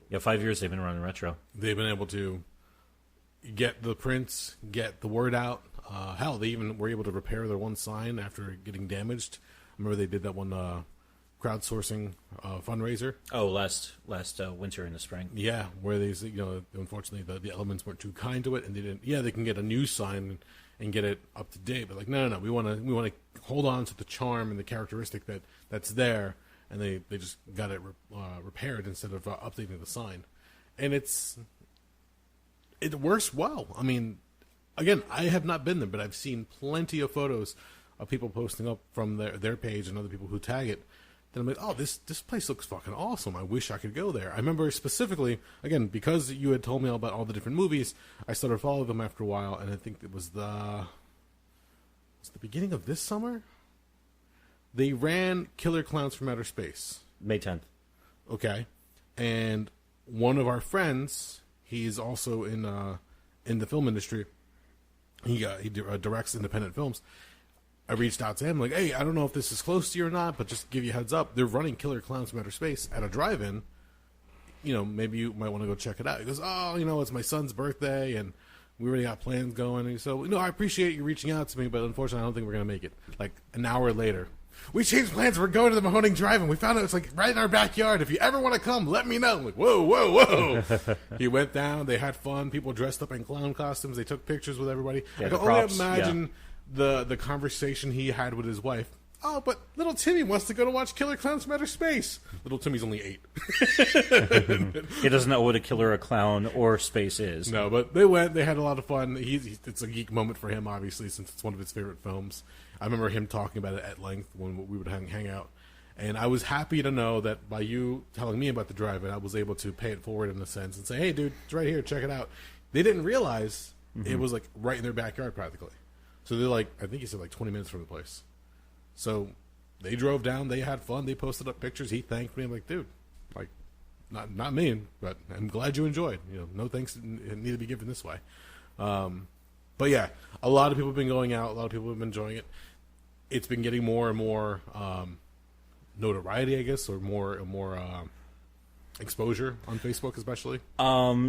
Yeah, 5 years they've been running retro. They've been able to get the prints, get the word out. Hell, they even were able to repair their one sign after getting damaged. I remember they did that one crowdsourcing fundraiser. Oh, last winter and the spring. Yeah, where they, unfortunately the elements weren't too kind to it, and they didn't. Yeah, they can get a new sign and get it up to date, but like no, we want to hold on to the charm and the characteristic that's there, and they just got it repaired instead of updating the sign, and it works well. I mean, again, I have not been there, but I've seen plenty of photos of people posting up from their page and other people who tag it. Then I'm like, oh, this place looks fucking awesome. I wish I could go there. I remember specifically, again, because you had told me all about all the different movies, I started following them after a while, and I think it was the beginning of this summer? They ran Killer Clowns from Outer Space. May 10th. Okay. And one of our friends, he's also in the film industry. He directs independent films. I reached out to him like, hey, I don't know if this is close to you or not, but just to give you a heads up, they're running Killer Clowns from Outer Space at a drive-in. Maybe you might want to go check it out. He goes, oh, it's my son's birthday, and we already got plans going. And so, I appreciate you reaching out to me, but unfortunately, I don't think we're going to make it. Like, an hour later, we changed plans. We're going to the Mahoning Drive-In. We found out it's like right in our backyard. If you ever want to come, let me know. I'm like, whoa. He went down. They had fun. People dressed up in clown costumes. They took pictures with everybody. Yeah, I can only imagine... The conversation he had with his wife. Oh, but little Timmy wants to go to watch Killer Clowns from Outer Space. Little Timmy's only 8. He doesn't know what a killer, a clown, or space is. No, but they went. They had a lot of fun. It's a geek moment for him, obviously, since it's one of his favorite films. I remember him talking about it at length when we would hang out. And I was happy to know that by you telling me about the drive-in, I was able to pay it forward in a sense and say, hey, dude, it's right here. Check it out. They didn't realize it was, like, right in their backyard practically. So they're, like, I think he said, like, 20 minutes from the place. So they drove down. They had fun. They posted up pictures. He thanked me. I'm like, dude, like, not me, but I'm glad you enjoyed. You know, no thanks need to be given this way. But, yeah, a lot of people have been going out. A lot of people have been enjoying it. It's been getting more and more notoriety, I guess, or more exposure on Facebook, especially.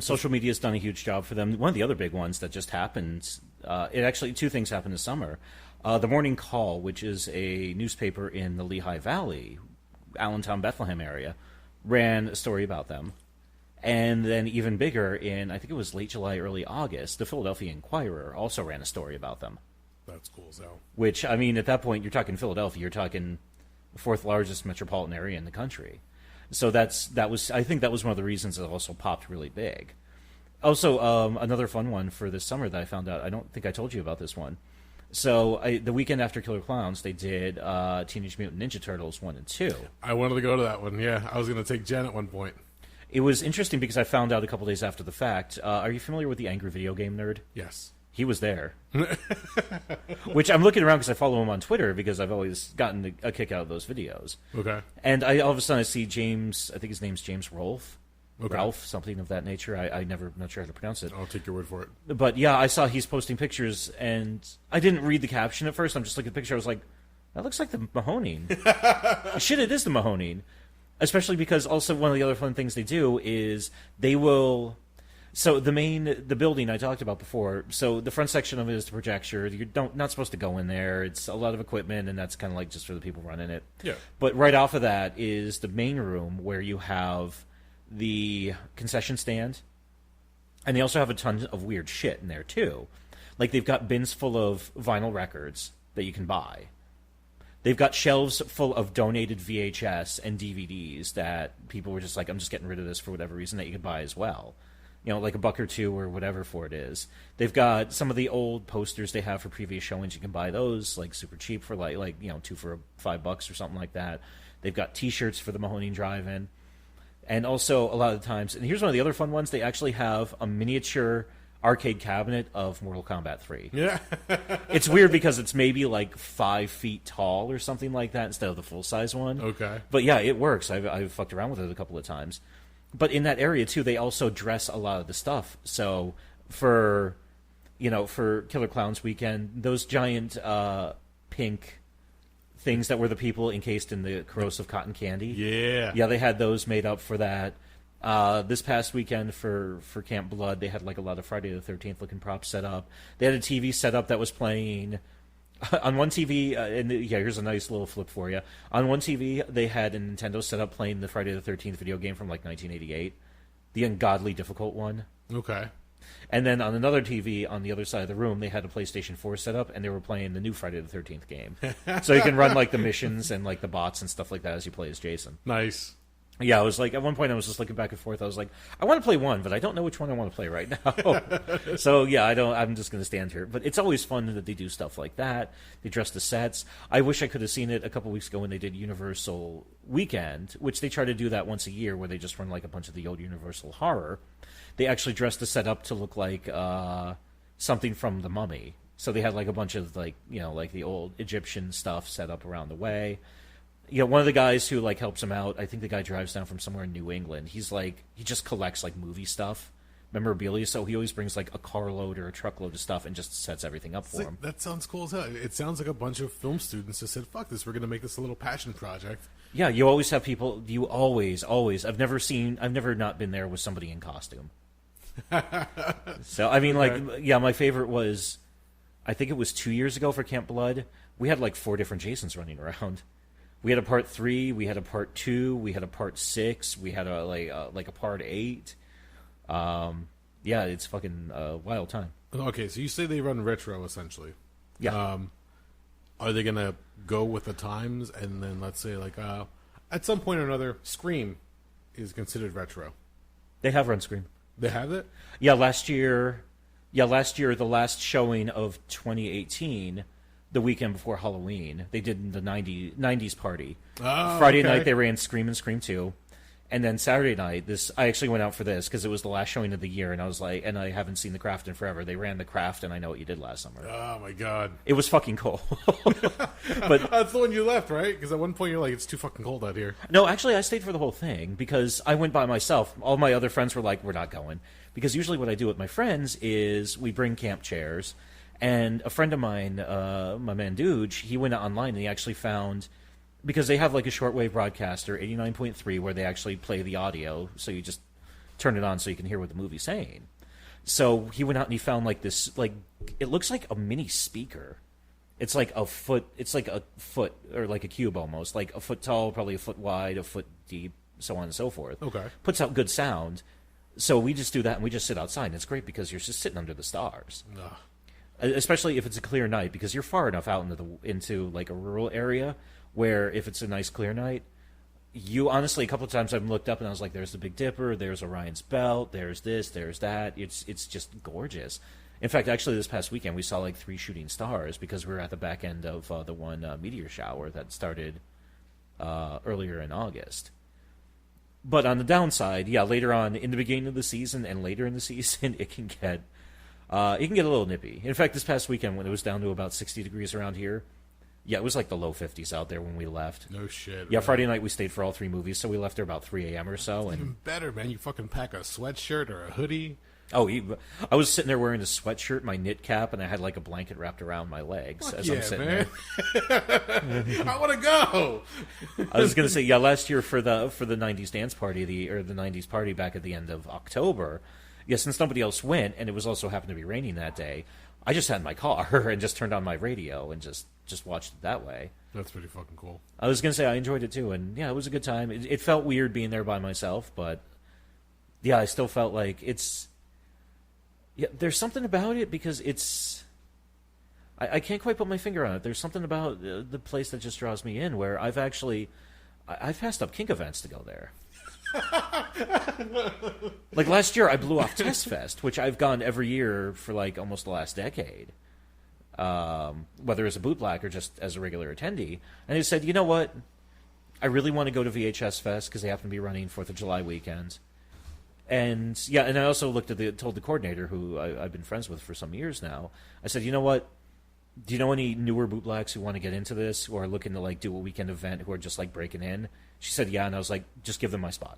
Social media has done a huge job for them. One of the other big ones that just happened, two things happened this summer. The Morning Call, which is a newspaper in the Lehigh Valley, Allentown, Bethlehem area, ran a story about them. And then even bigger, in I think it was late July, early August, the Philadelphia Inquirer also ran a story about them. That's cool as hell. Which, I mean, at that point, you're talking Philadelphia, you're talking the fourth largest metropolitan area in the country. So I think that was one of the reasons it also popped really big. Also, another fun one for this summer that I found out, I don't think I told you about this one. So the weekend after Killer Clowns, they did Teenage Mutant Ninja Turtles 1 and 2. I wanted to go to that one, yeah. I was going to take Jen at one point. It was interesting because I found out a couple days after the fact. Are you familiar with the Angry Video Game Nerd? Yes. He was there. Which I'm looking around because I follow him on Twitter because I've always gotten a kick out of those videos. Okay. And all of a sudden I see James, I think his name's James Rolfe. Okay. Ralph, something of that nature. Not sure how to pronounce it. I'll take your word for it. But yeah, I saw he's posting pictures, and I didn't read the caption at first. I'm just looking at the picture. I was like, that looks like the Mahoning. Shit, it is the Mahoning. Especially because also one of the other fun things they do is they will... So the building I talked about before, so the front section of it is the projector. You're not supposed to go in there. It's a lot of equipment, and that's kind of like just for the people running it. Yeah. But right off of that is the main room where you have the concession stand, and they also have a ton of weird shit in there too. Like they've got bins full of vinyl records that you can buy. They've got shelves full of donated VHS and DVDs that people were just like, I'm just getting rid of this for whatever reason, that you could buy as well. You know, like $1 or $2 or whatever for it is. They've got some of the old posters they have for previous showings. You can buy those like super cheap for like 2 for $5 or something like that. They've got T-shirts for the Mahoning Drive-In. And also, a lot of the times, and here's one of the other fun ones, they actually have a miniature arcade cabinet of Mortal Kombat 3. Yeah. It's weird because it's maybe like 5 feet tall or something like that instead of the full-size one. Okay. But yeah, it works. I've fucked around with it a couple of times. But in that area, too, they also dress a lot of the stuff. So for Killer Clowns Weekend, those giant pink things that were the people encased in the corrosive cotton candy. Yeah. Yeah, they had those made up for that. This past weekend for Camp Blood, they had like a lot of Friday the 13th looking props set up. They had a TV set up that was playing on one TV. Here's a nice little flip for you. On one TV, they had a Nintendo set up playing the Friday the 13th video game from like 1988, the ungodly difficult one. Okay. And then on another TV on the other side of the room, they had a PlayStation 4 set up, and they were playing the new Friday the 13th game. So you can run like the missions and like the bots and stuff like that as you play as Jason. Nice. Yeah, I was like, at one point I was just looking back and forth. I was like, I want to play one, but I don't know which one I want to play right now. So yeah, I'm just going to stand here. But it's always fun that they do stuff like that. They dress the sets. I wish I could have seen it a couple weeks ago when they did Universal Weekend, which they try to do that once a year, where they just run like a bunch of the old Universal horror. They actually dressed the set up to look like something from The Mummy. So they had like a bunch of like the old Egyptian stuff set up around the way. One of the guys who like helps him out, I think the guy drives down from somewhere in New England. He's like, he just collects like movie stuff, memorabilia. So he always brings like a carload or a truckload of stuff and just sets everything up for him. That sounds cool as hell. It sounds like a bunch of film students just said, "Fuck this, we're going to make this a little passion project." Yeah, you always have people. You always. I've never not been there with somebody in costume. So I mean, Okay. my favorite was, I think it was 2 years ago for Camp Blood. We had like 4 different Jasons running around. We had a part 3, we had a part 2, we had a part 6, we had a part 8. Yeah, it's fucking wild time. Okay, so you say they run retro essentially. Yeah. Are they gonna go with the times, and then let's say like at some point or another, Scream is considered retro. They have run Scream. They have it? Yeah, last year, the last showing of 2018, the weekend before Halloween, they did the 90s party. Oh, Friday okay. night, they ran Scream and Scream 2. And then Saturday night, I actually went out for this because it was the last showing of the year, and I was like, and I haven't seen The Craft in forever. They ran The Craft, and I Know What You Did Last Summer. Oh, my God. It was fucking cold. But That's the one you left, right? Because at one point you're like, it's too fucking cold out here. no, actually, I stayed for the whole thing because I went by myself. All my other friends were like, we're not going. Because usually what I do with my friends is we bring camp chairs. And a friend of mine, my man Dooge, he went online and he actually found... Because they have like a shortwave broadcaster, 89.3, where they actually play the audio. So you just turn it on so you can hear what the movie's saying. So he went out and he found like this, like, it looks like a mini speaker. It's like a foot, or like a cube almost, like a foot tall, probably a foot wide, a foot deep, so on and so forth. Okay. Puts out good sound. So we just do that and we just sit outside. And it's great because you're just sitting under the stars. Ugh. Especially if it's a clear night, because you're far enough out into like a rural area where if it's a nice clear night, you honestly, a couple of times I've looked up and I was like, there's the Big Dipper, there's Orion's Belt, there's this, there's that. It's just gorgeous. In fact, actually this past weekend we saw like 3 shooting stars because we were at the back end of the one meteor shower that started earlier in August. But on the downside, yeah, later on in the beginning of the season and later in the season, it can get a little nippy. In fact, this past weekend when it was down to about 60 degrees around here, yeah, it was like the low 50s out there when we left. No shit. Yeah, man. Friday night we stayed for all 3 movies, so we left there about 3 a.m. or so. And Even better, man. You fucking pack a sweatshirt or a hoodie. oh, I was sitting there wearing a sweatshirt, my knit cap, and I had like a blanket wrapped around my legs Fuck as yeah, I'm sitting man. there. I want to go. I was gonna say, yeah, last year for the 90s dance party, the 90s party back at the end of October, yeah, since nobody else went, and it was also happened to be raining that day, I just had my car and just turned on my radio and just watched it that way. That's pretty fucking cool. I was gonna say I enjoyed it too, and yeah, it was a good time. It felt weird being there by myself, but yeah, I still felt like it's. Yeah, there's something about it because it's. I can't quite put my finger on it. There's something about the place that just draws me in. Where I've passed up kink events to go there. Like last year, I blew off Test Fest, which I've gone every year for like almost the last decade. Whether as a bootblack or just as a regular attendee, and I said, you know what, I really want to go to VHS Fest because they happen to be running 4th of July weekend, and yeah, and I also told the coordinator who I've been friends with for some years now. I said, you know what, do you know any newer bootblacks who want to get into this or are looking to like do a weekend event who are just like breaking in? She said, yeah, and I was like, just give them my spot.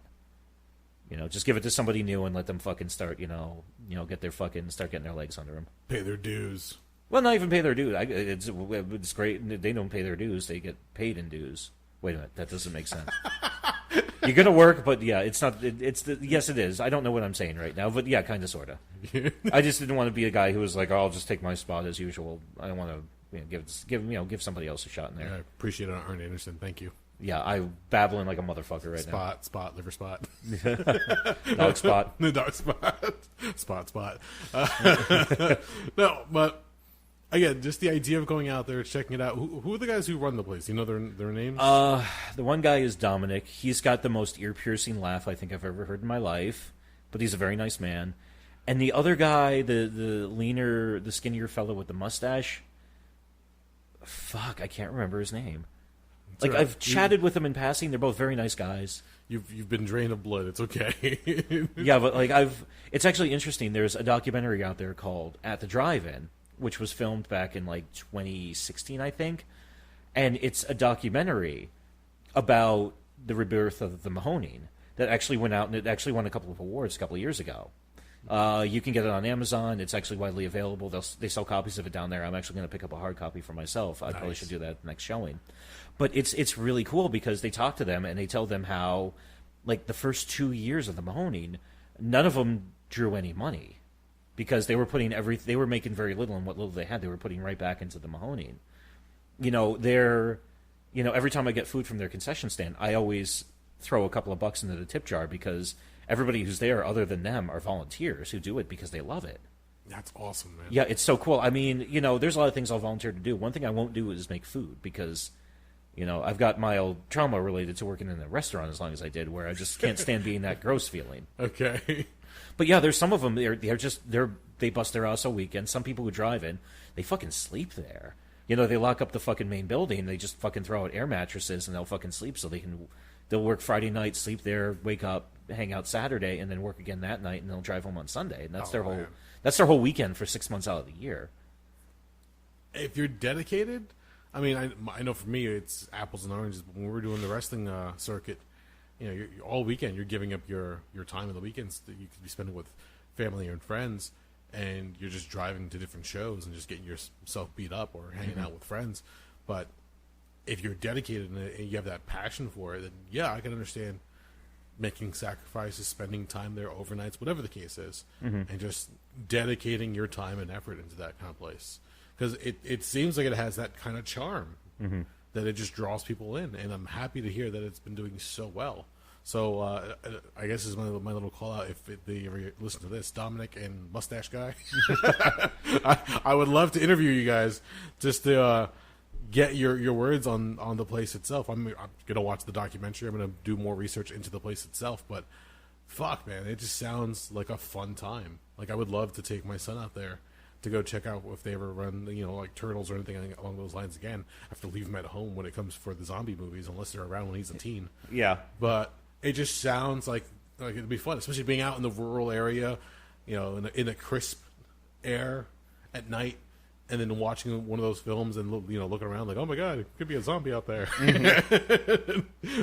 You know, just give it to somebody new and let them fucking start, start getting their legs under them. Pay their dues. Well, not even pay their dues. It's great. They don't pay their dues. They get paid in dues. Wait a minute. That doesn't make sense. You're going to work, but yeah, it's not. Yes, it is. I don't know what I'm saying right now, but yeah, kind of, sort of. I just didn't want to be a guy who was like, oh, I'll just take my spot as usual. I don't want to give somebody else a shot in there. I appreciate it, Arn Anderson. Thank you. Yeah, I'm babbling like a motherfucker right now. Liver spot. Dog spot. The dog spot. No, but again, just the idea of going out there, checking it out. Who are the guys who run the place? You know their names? The one guy is Dominic. He's got the most ear-piercing laugh I think I've ever heard in my life, but he's a very nice man. And the other guy, the leaner, the skinnier fellow with the mustache, fuck, I can't remember his name. Like, right. I've chatted with them in passing. They're both very nice guys. You've been drained of blood. It's okay. Yeah, but like it's actually interesting. There's a documentary out there called At the Drive-In, which was filmed back in like 2016, I think. And it's a documentary about the rebirth of the Mahoning that actually went out and it actually won a couple of awards a couple of years ago. You can get it on Amazon. It's actually widely available. They sell copies of it down there. I'm actually going to pick up a hard copy for myself. I probably should do that next showing. But it's really cool because they talk to them and they tell them how, like, the first 2 years of the Mahoning, none of them drew any money because they were they were making very little, and what little they had, they were putting right back into the Mahoning. Every time I get food from their concession stand, I always throw a couple of bucks into the tip jar because everybody who's there other than them are volunteers who do it because they love it. That's awesome, man. Yeah, it's so cool. I mean, there's a lot of things I'll volunteer to do. One thing I won't do is make food because, I've got mild trauma related to working in a restaurant as long as I did, where I just can't stand being that gross feeling. Okay. But yeah, there's some of them. They bust their ass all weekend. Some people who drive in, they fucking sleep there. They lock up the fucking main building. They just fucking throw out air mattresses and they'll fucking sleep so they'll work Friday night, sleep there, wake up, hang out Saturday, and then work again that night, and they'll drive home on Sunday. And that's their whole weekend for 6 months out of the year. If you're dedicated, I mean, I know for me it's apples and oranges. But when we're doing the wrestling circuit, you're, all weekend you're giving up your time on the weekends that you could be spending with family and friends, and you're just driving to different shows and just getting yourself beat up or hanging out with friends. But if you're dedicated and you have that passion for it, then yeah, I can understand making sacrifices, spending time there, overnights, whatever the case is, and just dedicating your time and effort into that kind of place. Because it seems like it has that kind of charm that it just draws people in, and I'm happy to hear that it's been doing so well. So I guess this is my little call out. If they ever listen to this, Dominic and Mustache Guy, I would love to interview you guys just to get your words on the place itself. I'm gonna watch the documentary. I'm gonna do more research into the place itself. But fuck, man, it just sounds like a fun time. Like I would love to take my son out there to go check out if they ever run, like Turtles or anything along those lines again. I have to leave him at home when it comes for the zombie movies, unless they're around when he's a teen. Yeah, but it just sounds like it'd be fun, especially being out in the rural area, in a crisp air at night, and then watching one of those films and looking around like, oh my god, it could be a zombie out there,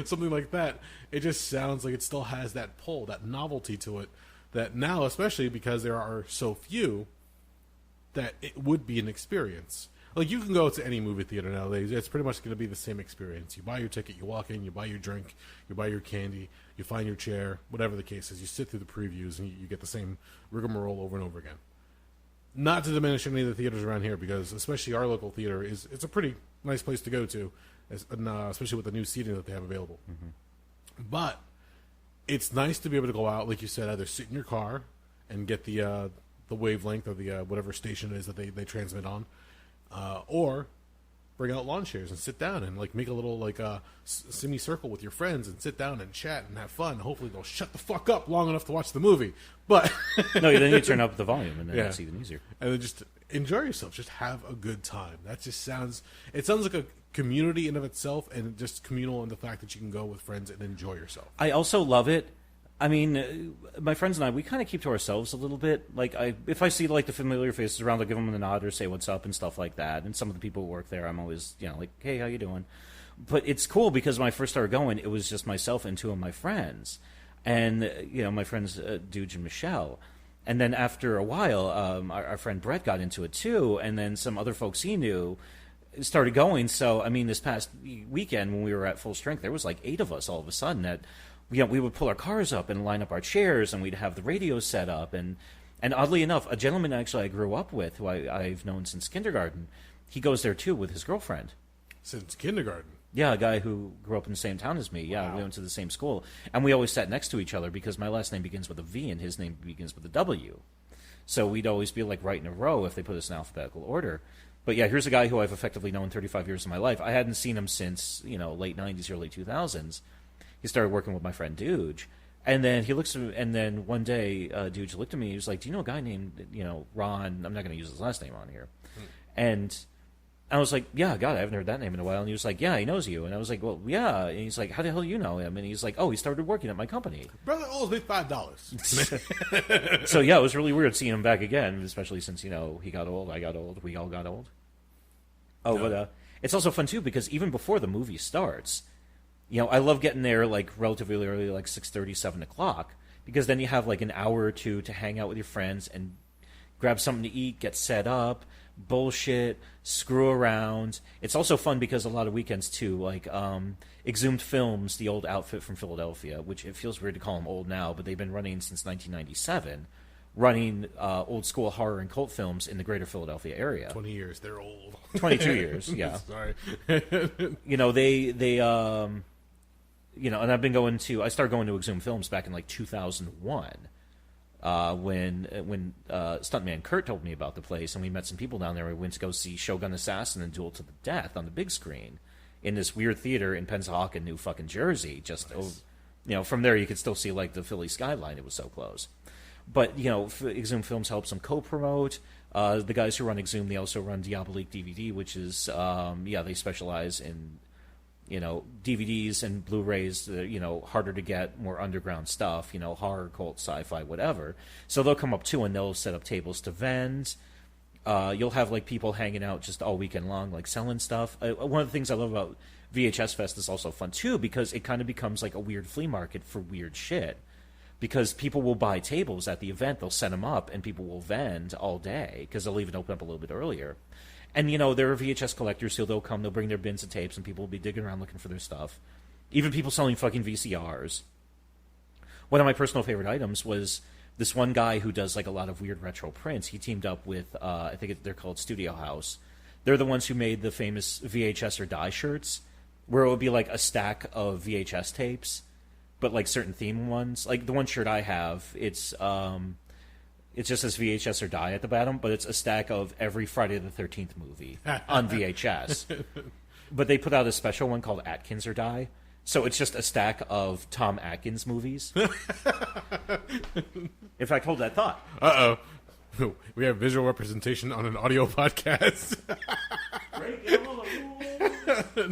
something like that. It just sounds like it still has that pull, that novelty to it. That now, especially because there are so few, that it would be an experience. Like, you can go to any movie theater nowadays. It's pretty much going to be the same experience. You buy your ticket, you walk in, you buy your drink, you buy your candy, you find your chair, whatever the case is. You sit through the previews, and you get the same rigmarole over and over again. Not to diminish any of the theaters around here, because especially our local theater, it's a pretty nice place to go to, especially with the new seating that they have available. But it's nice to be able to go out, like you said, either sit in your car and get the wavelength of the whatever station it is that they transmit on, or bring out lawn chairs and sit down and make a little semicircle with your friends and sit down and chat and have fun. Hopefully they'll shut the fuck up long enough to watch the movie. But no, then you turn up the volume and then it's even easier. And then just enjoy yourself. Just have a good time. That just sounds like a community in of itself, and just communal in the fact that you can go with friends and enjoy yourself. I also love it. I mean, my friends and I, we kind of keep to ourselves a little bit. If I see the familiar faces around, I'll give them a nod or say what's up and stuff like that. And some of the people who work there, I'm always, hey, how you doing? But it's cool because when I first started going, it was just myself and two of my friends. And, my friends, Duge and Michelle. And then after a while, our friend Brett got into it too. And then some other folks he knew started going. So, I mean, this past weekend when we were at Full Strength, there was 8 of us all of a sudden that... we would pull our cars up and line up our chairs, and we'd have the radio set up. And oddly enough, a gentleman actually I grew up with, who I've known since kindergarten, he goes there too with his girlfriend. Since kindergarten? Yeah, a guy who grew up in the same town as me. Yeah, wow. We went to the same school. And we always sat next to each other because my last name begins with a V and his name begins with a W. So we'd always be right in a row if they put us in alphabetical order. But yeah, here's a guy who I've effectively known 35 years of my life. I hadn't seen him since, late 90s, early 2000s. He started working with my friend Duge, and then he looks at me, and then one day Duge looked at me. He was like, "Do you know a guy named Ron?" I'm not going to use his last name on here. And I was like, "Yeah, God, I haven't heard that name in a while." And he was like, "Yeah, he knows you." And I was like, "Well, yeah." And he's like, "How the hell do you know him?" And he's like, "Oh, he started working at my company." Brother owes me $5. So yeah, it was really weird seeing him back again, especially since he got old, I got old, we all got old. Oh, no. But it's also fun too because even before the movie starts. I love getting there relatively early, 6:30, 7 o'clock, because then you have an hour or two to hang out with your friends and grab something to eat, get set up, bullshit, screw around. It's also fun because a lot of weekends too, Exhumed Films, the old outfit from Philadelphia, which it feels weird to call them old now, but they've been running since 1997, running old school horror and cult films in the greater Philadelphia area. 20 years, they're old. 22 years, yeah. Sorry. They and I started going to Exhumed Films back in 2001. when Stuntman Kurt told me about the place, and we met some people down there. We went to go see Shogun Assassin and Duel to the Death on the big screen in this weird theater in Pensacola, New fucking Jersey. Just from there you could still see like the Philly skyline. It was so close. But Exhumed Films helps them co-promote. The guys who run Exhumed, they also run Diabolique DVD, which is they specialize in DVDs and Blu-rays, harder to get, more underground stuff, horror, cult, sci-fi, whatever. So they'll come up too, and they'll set up tables to vend. You'll have like people hanging out just all weekend long, like selling stuff. One of the things I love about VHS Fest is also fun too, because it kind of becomes like a weird flea market for weird shit. Because people will buy tables at the event, they'll set them up, and people will vend all day, because they'll even open up a little bit earlier. And, there are VHS collectors who they'll come, they'll bring their bins of tapes, and people will be digging around looking for their stuff. Even people selling fucking VCRs. One of my personal favorite items was this one guy who does, like, a lot of weird retro prints. He teamed up with, they're called Studio House. They're the ones who made the famous VHS or Die shirts, where it would be, like, a stack of VHS tapes, but, like, certain theme ones. Like, the one shirt I have, it's just says VHS or Die at the bottom, but it's a stack of every Friday the 13th movie on VHS. But they put out a special one called Atkins or Die. So it's just a stack of Tom Atkins movies. In fact, hold that thought. Uh-oh. We have visual representation on an audio podcast. Breaking all the rules.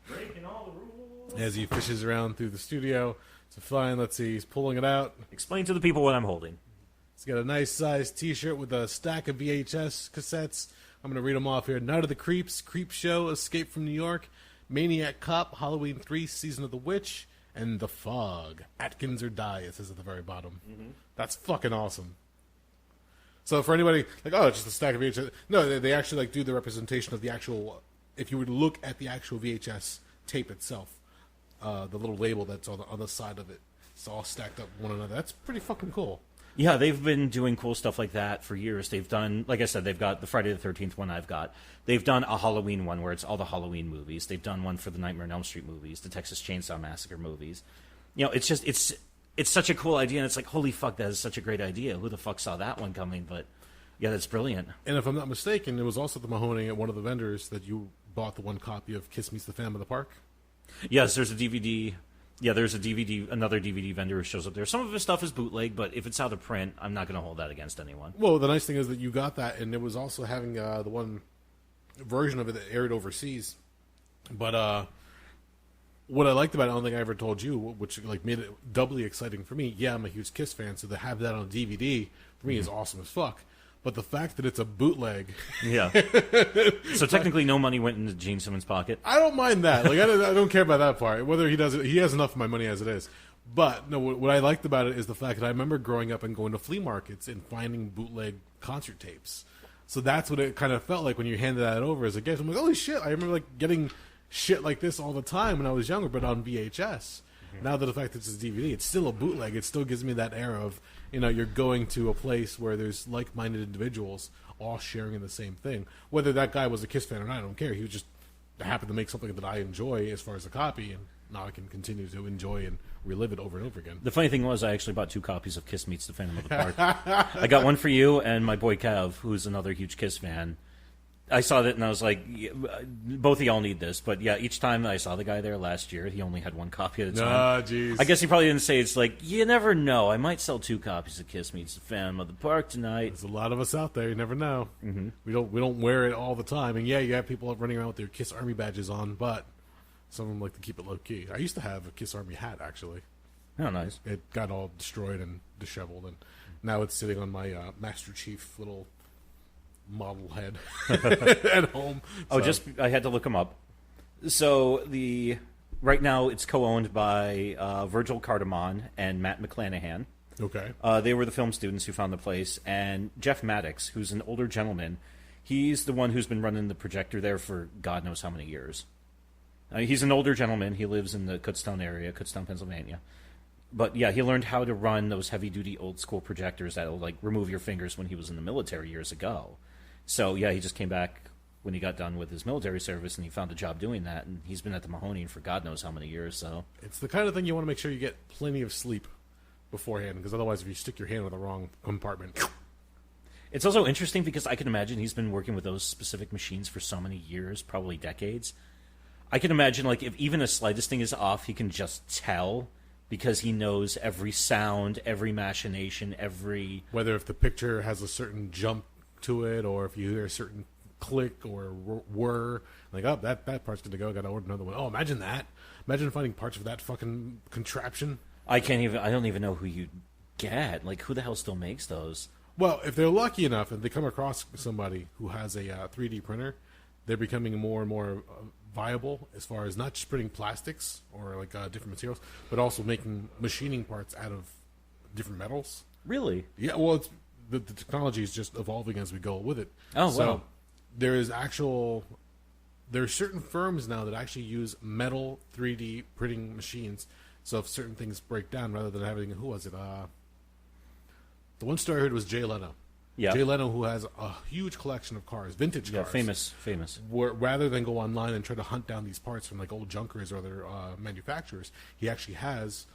Breaking all the rules. As he fishes around through the studio to find, let's see, he's pulling it out. Explain to the people what I'm holding. He's got a nice sized t-shirt with a stack of VHS cassettes. I'm going to read them off here. Night of the Creeps, Creep Show, Escape from New York, Maniac Cop, Halloween 3, Season of the Witch, and The Fog. Atkins or Die, it says at the very bottom. Mm-hmm. That's fucking awesome. So for anybody, like, oh, it's just a stack of VHS. No, they actually like do the representation of the actual, if you were to look at the actual VHS tape itself, the little label that's on the side of it, it's all stacked up one another. That's pretty fucking cool. Yeah, they've been doing cool stuff like that for years. They've done, like I said, they've got the Friday the 13th one I've got. They've done a Halloween one where it's all the Halloween movies. They've done one for the Nightmare on Elm Street movies, the Texas Chainsaw Massacre movies. It's just, it's such a cool idea, and it's like, holy fuck, that is such a great idea. Who the fuck saw that one coming? But, yeah, that's brilliant. And if I'm not mistaken, it was also the Mahoning at one of the vendors that you bought the one copy of Kiss Meets the Phantom of the Park. Yes, there's a DVD. Yeah, there's another DVD vendor who shows up there. Some of his stuff is bootleg, but if it's out of print, I'm not going to hold that against anyone. Well, the nice thing is that you got that, and it was also having the one version of it that aired overseas. But what I liked about it, I don't think I ever told you, which like made it doubly exciting for me. Yeah, I'm a huge Kiss fan, so to have that on DVD for me is awesome as fuck. But the fact that it's a bootleg, yeah. So technically, no money went into Gene Simmons' pocket. I don't mind that. Like I don't care about that part. Whether he does it, he has enough of my money as it is. But no, what I liked about it is the fact that I remember growing up and going to flea markets and finding bootleg concert tapes. So that's what it kind of felt like when you handed that over as a gift. I'm like, holy shit! I remember like getting shit like this all the time when I was younger, but on VHS. Mm-hmm. Now that the fact that it's a DVD, it's still a bootleg. It still gives me that era of, you're going to a place where there's like-minded individuals all sharing in the same thing. Whether that guy was a Kiss fan or not, I don't care. He was just happened to make something that I enjoy as far as a copy, and now I can continue to enjoy and relive it over and over again. The funny thing was, I actually bought 2 copies of Kiss Meets the Phantom of the Park. I got one for you and my boy Kev, who's another huge Kiss fan. I saw that and I was like, both of y'all need this. But yeah, each time I saw the guy there last year, he only had 1 copy at a time. Ah, jeez. I guess he probably didn't say, it's like, you never know. I might sell 2 copies of Kiss Meets the Phantom of the Park tonight. There's a lot of us out there. You never know. Mm-hmm. We don't wear it all the time. And yeah, you have people running around with their Kiss Army badges on, but some of them like to keep it low key. I used to have a Kiss Army hat, actually. Oh, nice. It got all destroyed and disheveled, and now it's sitting on my Master Chief little model head at home. Oh, I had to look them up. So right now it's co-owned by Virgil Cardamon and Matt McClanahan. Okay. They were the film students who found the place, and Jeff Maddox, who's an older gentleman, he's the one who's been running the projector there for God knows how many years. He's an older gentleman. He lives in the Kutztown area, Kutztown, Pennsylvania. But yeah, he learned how to run those heavy-duty old-school projectors that'll like remove your fingers when he was in the military years ago. So, yeah, he just came back when he got done with his military service, and he found a job doing that, and he's been at the Mahoning for God knows how many years. So it's the kind of thing you want to make sure you get plenty of sleep. beforehand, because otherwise, if you stick your hand with the wrong compartment. It's also interesting because I can imagine he's been working with those specific machines for so many years, probably decades. I can imagine, like, if even the slightest thing is off, he can just tell because he knows every sound, every machination, every... Whether if the picture has a certain jump to it, or if you hear a certain click or whir, like, oh, that part's going to go, got to order another one. Oh, imagine that. Imagine finding parts of that fucking contraption. I don't even know who you'd get. Like, who the hell still makes those? Well, if they're lucky enough and they come across somebody who has a 3D printer, they're becoming more and more viable as far as not just printing plastics or like different materials, but also making machining parts out of different metals. Really? Yeah, well, it's, the technology is just evolving as we go with it. Oh, so wow. There are certain firms now that actually use metal 3D printing machines. So if certain things break down, rather than having, who was it? The one story I heard was Jay Leno. Yeah. Jay Leno, who has a huge collection of cars, vintage cars. Yeah, famous. Rather than go online and try to hunt down these parts from like old junkers or other manufacturers, he actually has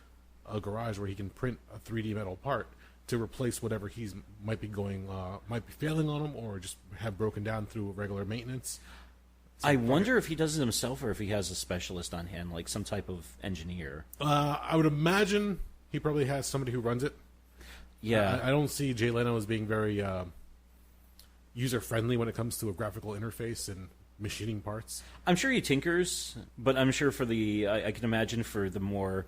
a garage where he can print a 3D metal part to replace whatever he's might be failing on him, or just have broken down through regular maintenance. I wonder if he does it himself or if he has a specialist on hand, like some type of engineer. I would imagine he probably has somebody who runs it. Yeah. I don't see Jay Leno as being very user-friendly when it comes to a graphical interface and machining parts. I'm sure he tinkers, but I'm sure for I can imagine for the more,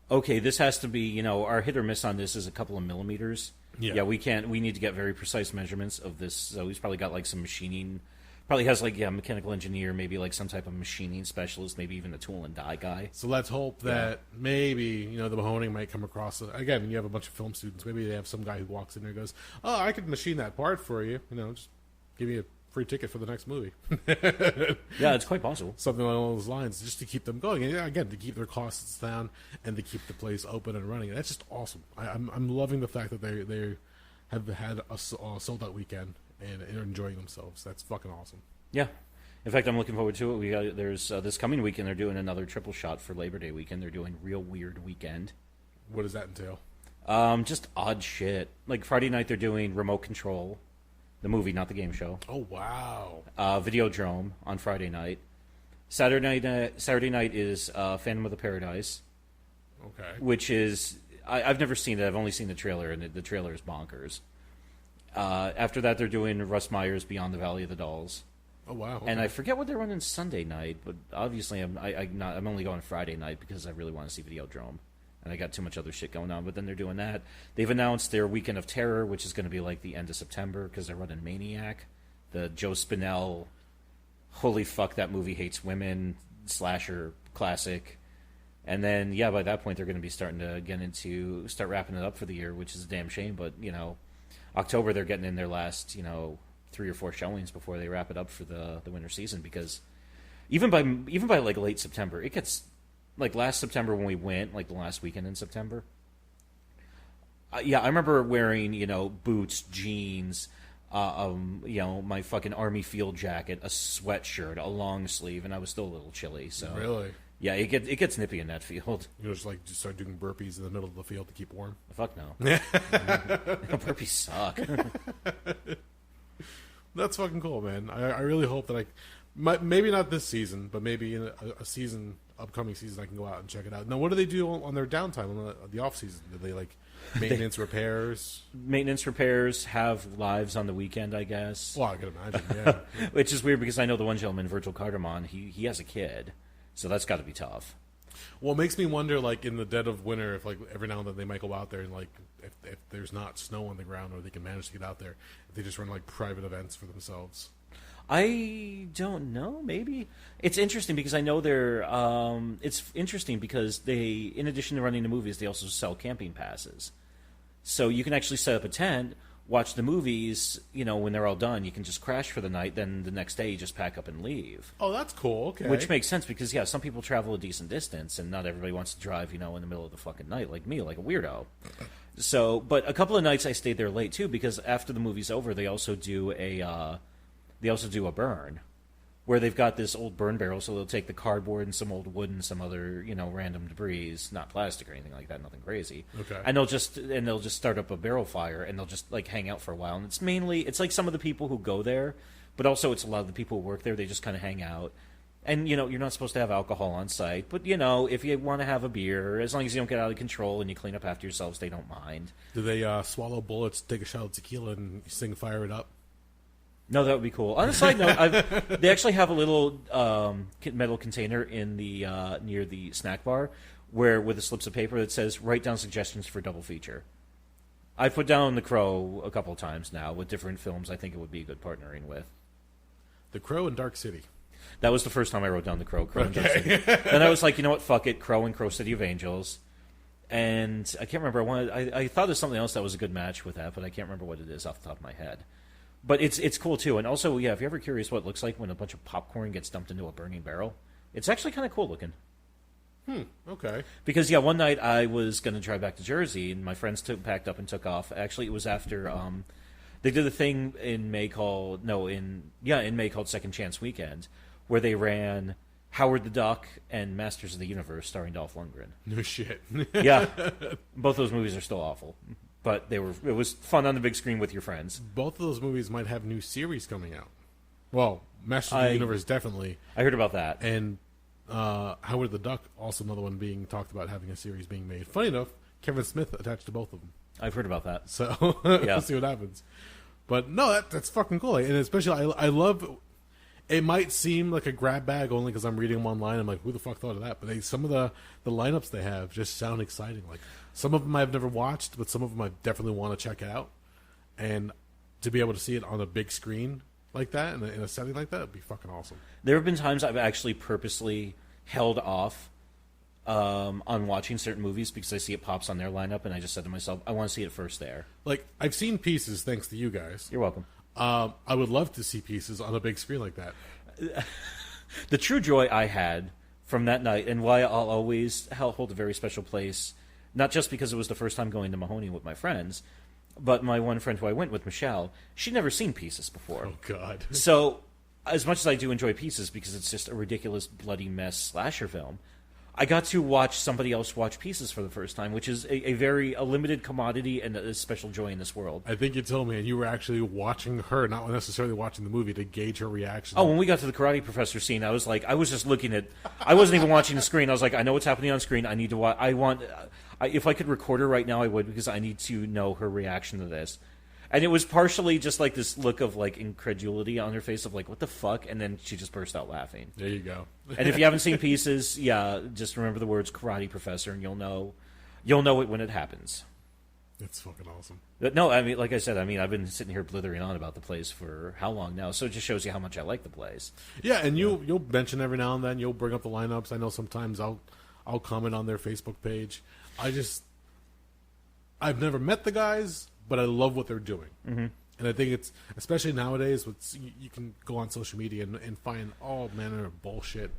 okay, this has to be, our hit or miss on this is a couple of millimeters. Yeah, we need to get very precise measurements of this. So he's probably got like some machining. Probably has like mechanical engineer, maybe like some type of machining specialist, maybe even a tool and die guy. So let's hope that maybe the Mahoning might come across again. You have a bunch of film students. Maybe they have some guy who walks in there and goes, "Oh, I could machine that part for you. Just give me a free ticket for the next movie." Yeah, it's quite possible. Something along those lines, just to keep them going. And again, to keep their costs down and to keep the place open and running. That's just awesome. I'm loving the fact that they have had a sold out weekend and are enjoying themselves. That's fucking awesome. Yeah. In fact, I'm looking forward to it. There's this coming weekend, they're doing another triple shot for Labor Day weekend. They're doing Real Weird Weekend. What does that entail? Just odd shit. Like Friday night, they're doing Remote Control, the movie, not the game show. Oh, wow. Videodrome on Friday night. Saturday night is Phantom of the Paradise. Okay. Which is... I've never seen it. I've only seen the trailer, and the trailer is bonkers. After that, they're doing Russ Meyer's Beyond the Valley of the Dolls. Oh, wow. Okay. And I forget what they're running Sunday night, but obviously I'm only going Friday night because I really want to see Videodrome. And I got too much other shit going on, but then they're doing that. They've announced their Weekend of Terror, which is going to be like the end of September because they're running Maniac, the Joe Spinell, holy fuck, that movie hates women, slasher classic. And then, by that point, they're going to be starting to start wrapping it up for the year, which is a damn shame, but, October, they're getting in their last, 3 or 4 showings before they wrap it up for the winter season. Because even by like late September, it gets like last September when we went, like the last weekend in September. I remember wearing boots, jeans, my fucking army field jacket, a sweatshirt, a long sleeve, and I was still a little chilly. So really. Yeah, it gets nippy in that field. Just start doing burpees in the middle of the field to keep warm. Fuck no. Burpees suck. That's fucking cool, man. I really hope that maybe not this season, but maybe in upcoming season, I can go out and check it out. Now, what do they do on their downtime, on the off season? Do they maintenance repairs? Maintenance repairs, have lives on the weekend, I guess. Well, I can imagine, yeah. Which is weird because I know the one gentleman, Virgil Cardamon, he has a kid. So that's got to be tough. Well, it makes me wonder, in the dead of winter, if every now and then they might go out there and if there's not snow on the ground, or they can manage to get out there, if they just run private events for themselves. I don't know. Maybe it's interesting because I know they're. It's interesting because they, in addition to running the movies, they also sell camping passes. So you can actually set up a tent, watch the movies, when they're all done, you can just crash for the night, then the next day you just pack up and leave. Oh, that's cool, okay. Which makes sense because, some people travel a decent distance, and not everybody wants to drive, in the middle of the fucking night, like me, like a weirdo. So, but a couple of nights I stayed there late, too, because after the movie's over, they also do a burn, where they've got this old burn barrel, so they'll take the cardboard and some old wood and some other, random debris, not plastic or anything like that, nothing crazy. Okay. And they'll just start up a barrel fire, and they'll just like hang out for a while. And it's like some of the people who go there, but also it's a lot of the people who work there. They just kind of hang out. And, you're not supposed to have alcohol on site. But, if you want to have a beer, as long as you don't get out of control and you clean up after yourselves, they don't mind. Do they swallow bullets, take a shot of tequila, and sing Fire It Up? No, that would be cool. On a side note, they actually have a little metal container in the near the snack bar with the slips of paper that says, write down suggestions for double feature. I've put down The Crow a couple of times now with different films I think it would be a good partnering with. The Crow and Dark City. That was the first time I wrote down The Crow and Dark City. Then I was like, you know what, fuck it, Crow and Crow City of Angels. And I can't remember. I thought there's something else that was a good match with that, but I can't remember what it is off the top of my head. But it's cool, too. And also, if you're ever curious what it looks like when a bunch of popcorn gets dumped into a burning barrel, it's actually kind of cool looking. Okay. Because, one night I was going to drive back to Jersey, and my friends packed up and took off. Actually, it was after they did a thing in May called Second Chance Weekend, where they ran Howard the Duck and Masters of the Universe starring Dolph Lundgren. No shit. Yeah. Both those movies are still awful. But it was fun on the big screen with your friends. Both of those movies might have new series coming out. Well, Masters of the Universe definitely. I heard about that. And Howard the Duck, also another one being talked about having a series being made. Funny enough, Kevin Smith attached to both of them. I've heard about that. So we'll see what happens. But no, that's fucking cool. And especially, I love. It might seem like a grab bag only because I'm reading them online. I'm like, who the fuck thought of that? But some of the lineups they have just sound exciting. Like some of them I've never watched, but some of them I definitely want to check out. And to be able to see it on a big screen like that in a setting like that would be fucking awesome. There have been times I've actually purposely held off on watching certain movies because I see it pops on their lineup, and I just said to myself, I want to see it first there. Like I've seen Pieces thanks to you guys. You're welcome. I would love to see Pieces on a big screen like that. The true joy I had from that night, and why I'll always hold a very special place, not just because it was the first time going to Mahoning with my friends, but my one friend who I went with, Michelle, she'd never seen Pieces before. Oh, God. So, as much as I do enjoy Pieces because it's just a ridiculous bloody mess slasher film, I got to watch somebody else watch Pieces for the first time, which is a limited commodity and a special joy in this world. I think you told me, and you were actually watching her, not necessarily watching the movie, to gauge her reaction. Oh, when we got to the Karate Professor scene, I was just looking at. I wasn't even watching the screen. I was like, I know what's happening on screen. I need to watch. If I could record her right now, I would, because I need to know her reaction to this. And it was partially just like this look of like incredulity on her face of like, what the fuck? And then she just burst out laughing. There you go. And if you haven't seen Pieces, just remember the words Karate Professor, and you'll know it when it happens. It's fucking awesome. But no, I mean, like I said, I've been sitting here blithering on about the place for how long now, so it just shows you how much I like the place. Yeah, and you'll mention every now and then, you'll bring up the lineups. I know sometimes I'll comment on their Facebook page. I've never met the guys, but I love what they're doing. Mm-hmm. And I think it's, especially nowadays, you can go on social media and find all manner of bullshit.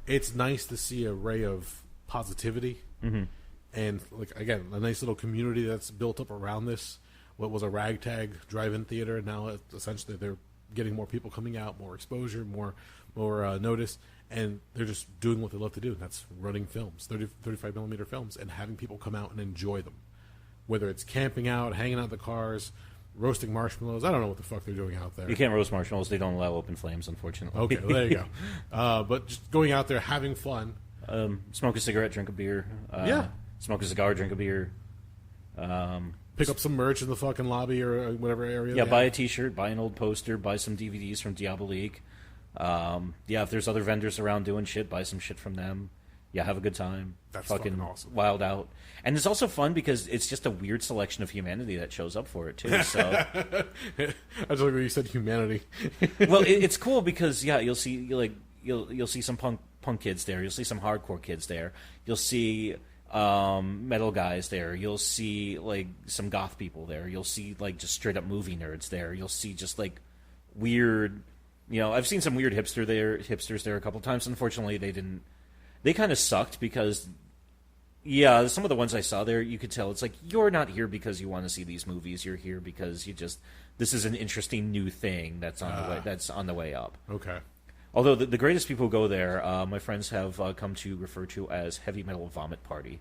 It's nice to see a ray of positivity. Mm-hmm. And, like, again, a nice little community that's built up around this. What was a ragtag drive-in theater, now essentially they're getting more people coming out, more exposure, more notice, and they're just doing what they love to do, and that's running films, 35mm films, and having people come out and enjoy them. Whether it's camping out, hanging out in the cars, roasting marshmallows. I don't know what the fuck they're doing out there. You can't roast marshmallows. They don't allow open flames, unfortunately. Okay, well, there you go. But just going out there, having fun. Smoke a cigarette, drink a beer. Smoke a cigar, drink a beer. Pick up some merch in the fucking lobby or whatever area. Yeah, buy a T-shirt, buy an old poster, buy some DVDs from Diabolique. If there's other vendors around doing shit, buy some shit from them. Yeah, have a good time. That's fucking awesome. Wild out. And it's also fun because it's just a weird selection of humanity that shows up for it, too. So I just like when you said humanity. Well, it's cool because, you'll see you'll see some punk kids there. You'll see some hardcore kids there. You'll see metal guys there. You'll see, like, some goth people there. You'll see, like, just straight-up movie nerds there. You'll see just, like, weird... I've seen some weird hipsters there a couple times. Unfortunately, they kind of sucked because, some of the ones I saw there, you could tell it's like, you're not here because you want to see these movies. You're here because this is an interesting new thing that's on the way up. Okay. Although the greatest people who go there, my friends have come to refer to as heavy metal vomit party.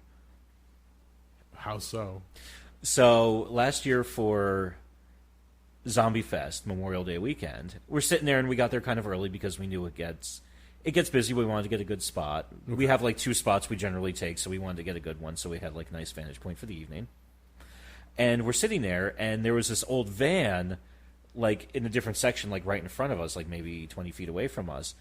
How so? So last year for Zombiefest, Memorial Day weekend, we're sitting there and we got there kind of early because we knew it gets busy. We wanted to get a good spot. Okay. We have like 2 spots we generally take, so we wanted to get a good one. So we had like a nice vantage point for the evening. And we're sitting there, and there was this old van, like in a different section, like right in front of us, like maybe 20 feet away from us.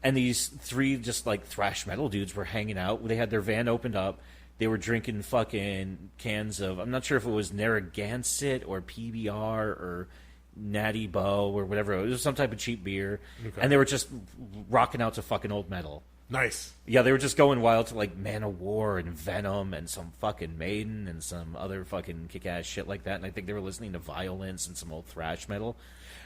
And these 3 just like thrash metal dudes were hanging out. They had their van opened up. They were drinking fucking cans of, I'm not sure if it was Narragansett or PBR or Natty Bow or whatever. It was some type of cheap beer. Okay. And they were just rocking out to fucking old metal. Nice. Yeah, they were just going wild to like Man of War and Venom and some fucking Maiden and some other fucking kick-ass shit like that. And I think they were listening to Violence and some old thrash metal.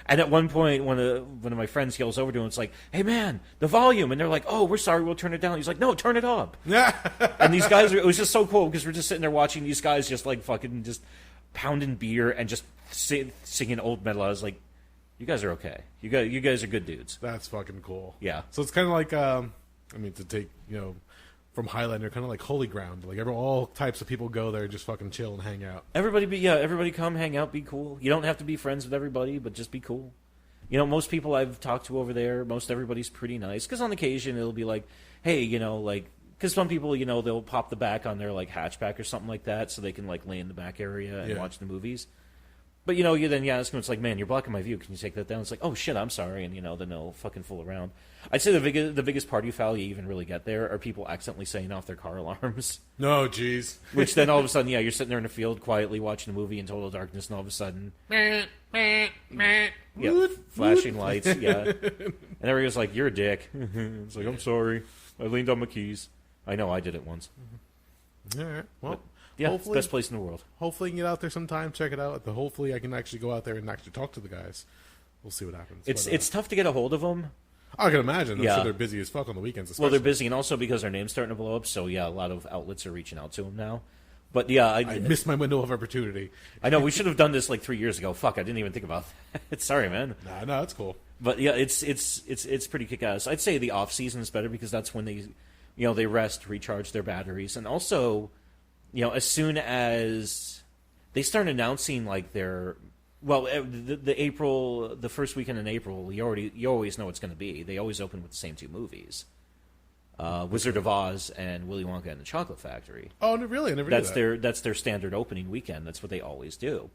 And at one point, one of my friends yells over to him, it's like, "Hey man, the volume!" And they're like, "Oh, we're sorry, we'll turn it down." He's like, "No, turn it up." And these guys, it was just so cool because we're just sitting there watching these guys just like fucking just pounding beer and just singing old metal. I was like, "You guys are okay. You guys are good dudes." That's fucking cool. Yeah. So it's kind of like, to take from Highlander, kind of like holy ground. Like all types of people go there, just fucking chill and hang out. Everybody come hang out, be cool. You don't have to be friends with everybody, but just be cool. Most people I've talked to over there, most everybody's pretty nice. Because on occasion it'll be like, hey, because some people, they'll pop the back on their like hatchback or something like that, so they can like lay in the back area and watch the movies. But you ask them, it's like, man, you're blocking my view. Can you take that down? It's like, oh shit, I'm sorry, and then they'll fucking fool around. I'd say the biggest party foul you even really get there are people accidentally setting off their car alarms. No, jeez. Which then all of a sudden, you're sitting there in a field quietly watching a movie in total darkness, and all of a sudden, flashing lights, and everybody's like, "You're a dick." It's like, I'm sorry, I leaned on my keys. I know I did it once. All right, well. Yeah, it's the best place in the world. Hopefully you can get out there sometime, check it out. Hopefully I can actually go out there and actually talk to the guys. We'll see what happens. It's tough to get a hold of them. I can imagine. I'm sure they're busy as fuck on the weekends especially. Well, they're busy, and also because their name's starting to blow up, so a lot of outlets are reaching out to them now. But yeah, I missed my window of opportunity. I know, we should have done this like 3 years ago. Fuck, I didn't even think about that. Sorry, man. No, that's cool. But yeah, it's pretty kick-ass. I'd say the off-season is better because that's when they rest, recharge their batteries, and also... as soon as they start announcing like the first weekend in April, you always know it's going to be. They always open with the same 2 movies, Wizard of Oz and Willy Wonka and the Chocolate Factory. Oh, really? I never knew that. That's their standard opening weekend. That's what they always do.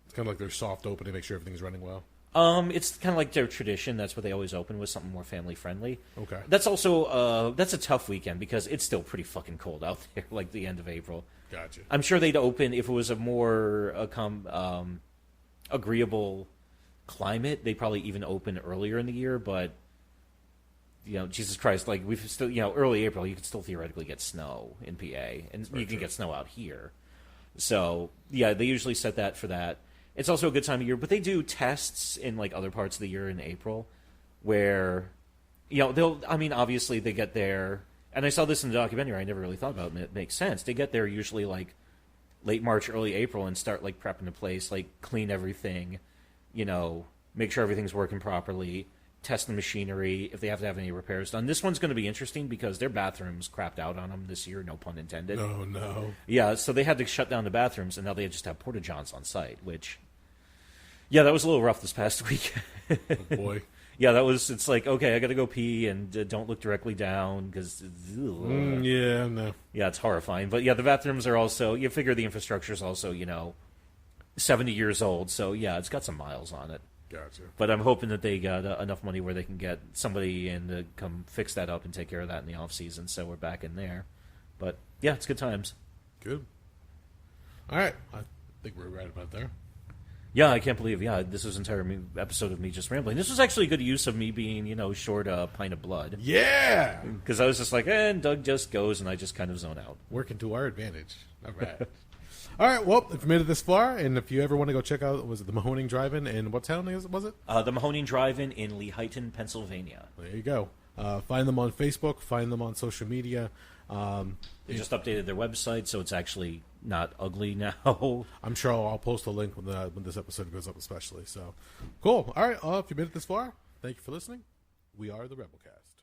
It's kind of like their soft opening, make sure everything's running well. It's kind of like their tradition. That's what they always open with, something more family friendly. Okay. That's also that's a tough weekend because it's still pretty fucking cold out there, like the end of April. Gotcha. I'm sure they'd open if it was a more agreeable climate. They'd probably even open earlier in the year, but Jesus Christ, like we've still early April, you could still theoretically get snow in PA, and you can get snow out here. So yeah, they usually set that for that. It's also a good time of year, but they do tests in like other parts of the year in April where, obviously they get there, and I saw this in the documentary, I never really thought about it, and it makes sense. They get there usually like late March, early April and start like prepping the place, like clean everything, make sure everything's working properly, test the machinery if they have to have any repairs done. This one's going to be interesting because their bathrooms crapped out on them this year, no pun intended. Oh, no. Yeah, so they had to shut down the bathrooms, and now they just have porta-johns on site, which... Yeah, that was a little rough this past week. Oh, boy. Yeah, it's like, okay, I got to go pee, and don't look directly down, because... yeah, no. Yeah, it's horrifying. But yeah, the bathrooms are also... You figure the infrastructure's also, 70 years old, so yeah, it's got some miles on it. Gotcha. But I'm hoping that they got enough money where they can get somebody in to come fix that up and take care of that in the off-season, so we're back in there. But yeah, it's good times. Good. All right. I think we're right about there. Yeah, I can't believe, this was an entire episode of me just rambling. This was actually a good use of me being, short a pint of blood. Yeah! Because I was just like, and Doug just goes, and I just kind of zone out. Working to our advantage. All right. All right, well, if you made it this far, and if you ever want to go check out, was it the Mahoning Drive-In, and what town was it? The Mahoning Drive-In in Lehighton, Pennsylvania. There you go. Find them on Facebook, find them on social media. They just updated their website, so it's actually not ugly now. I'm sure I'll post a link when this episode goes up especially. So, cool. All right, if you made it this far, thank you for listening. We are the Rabblecast.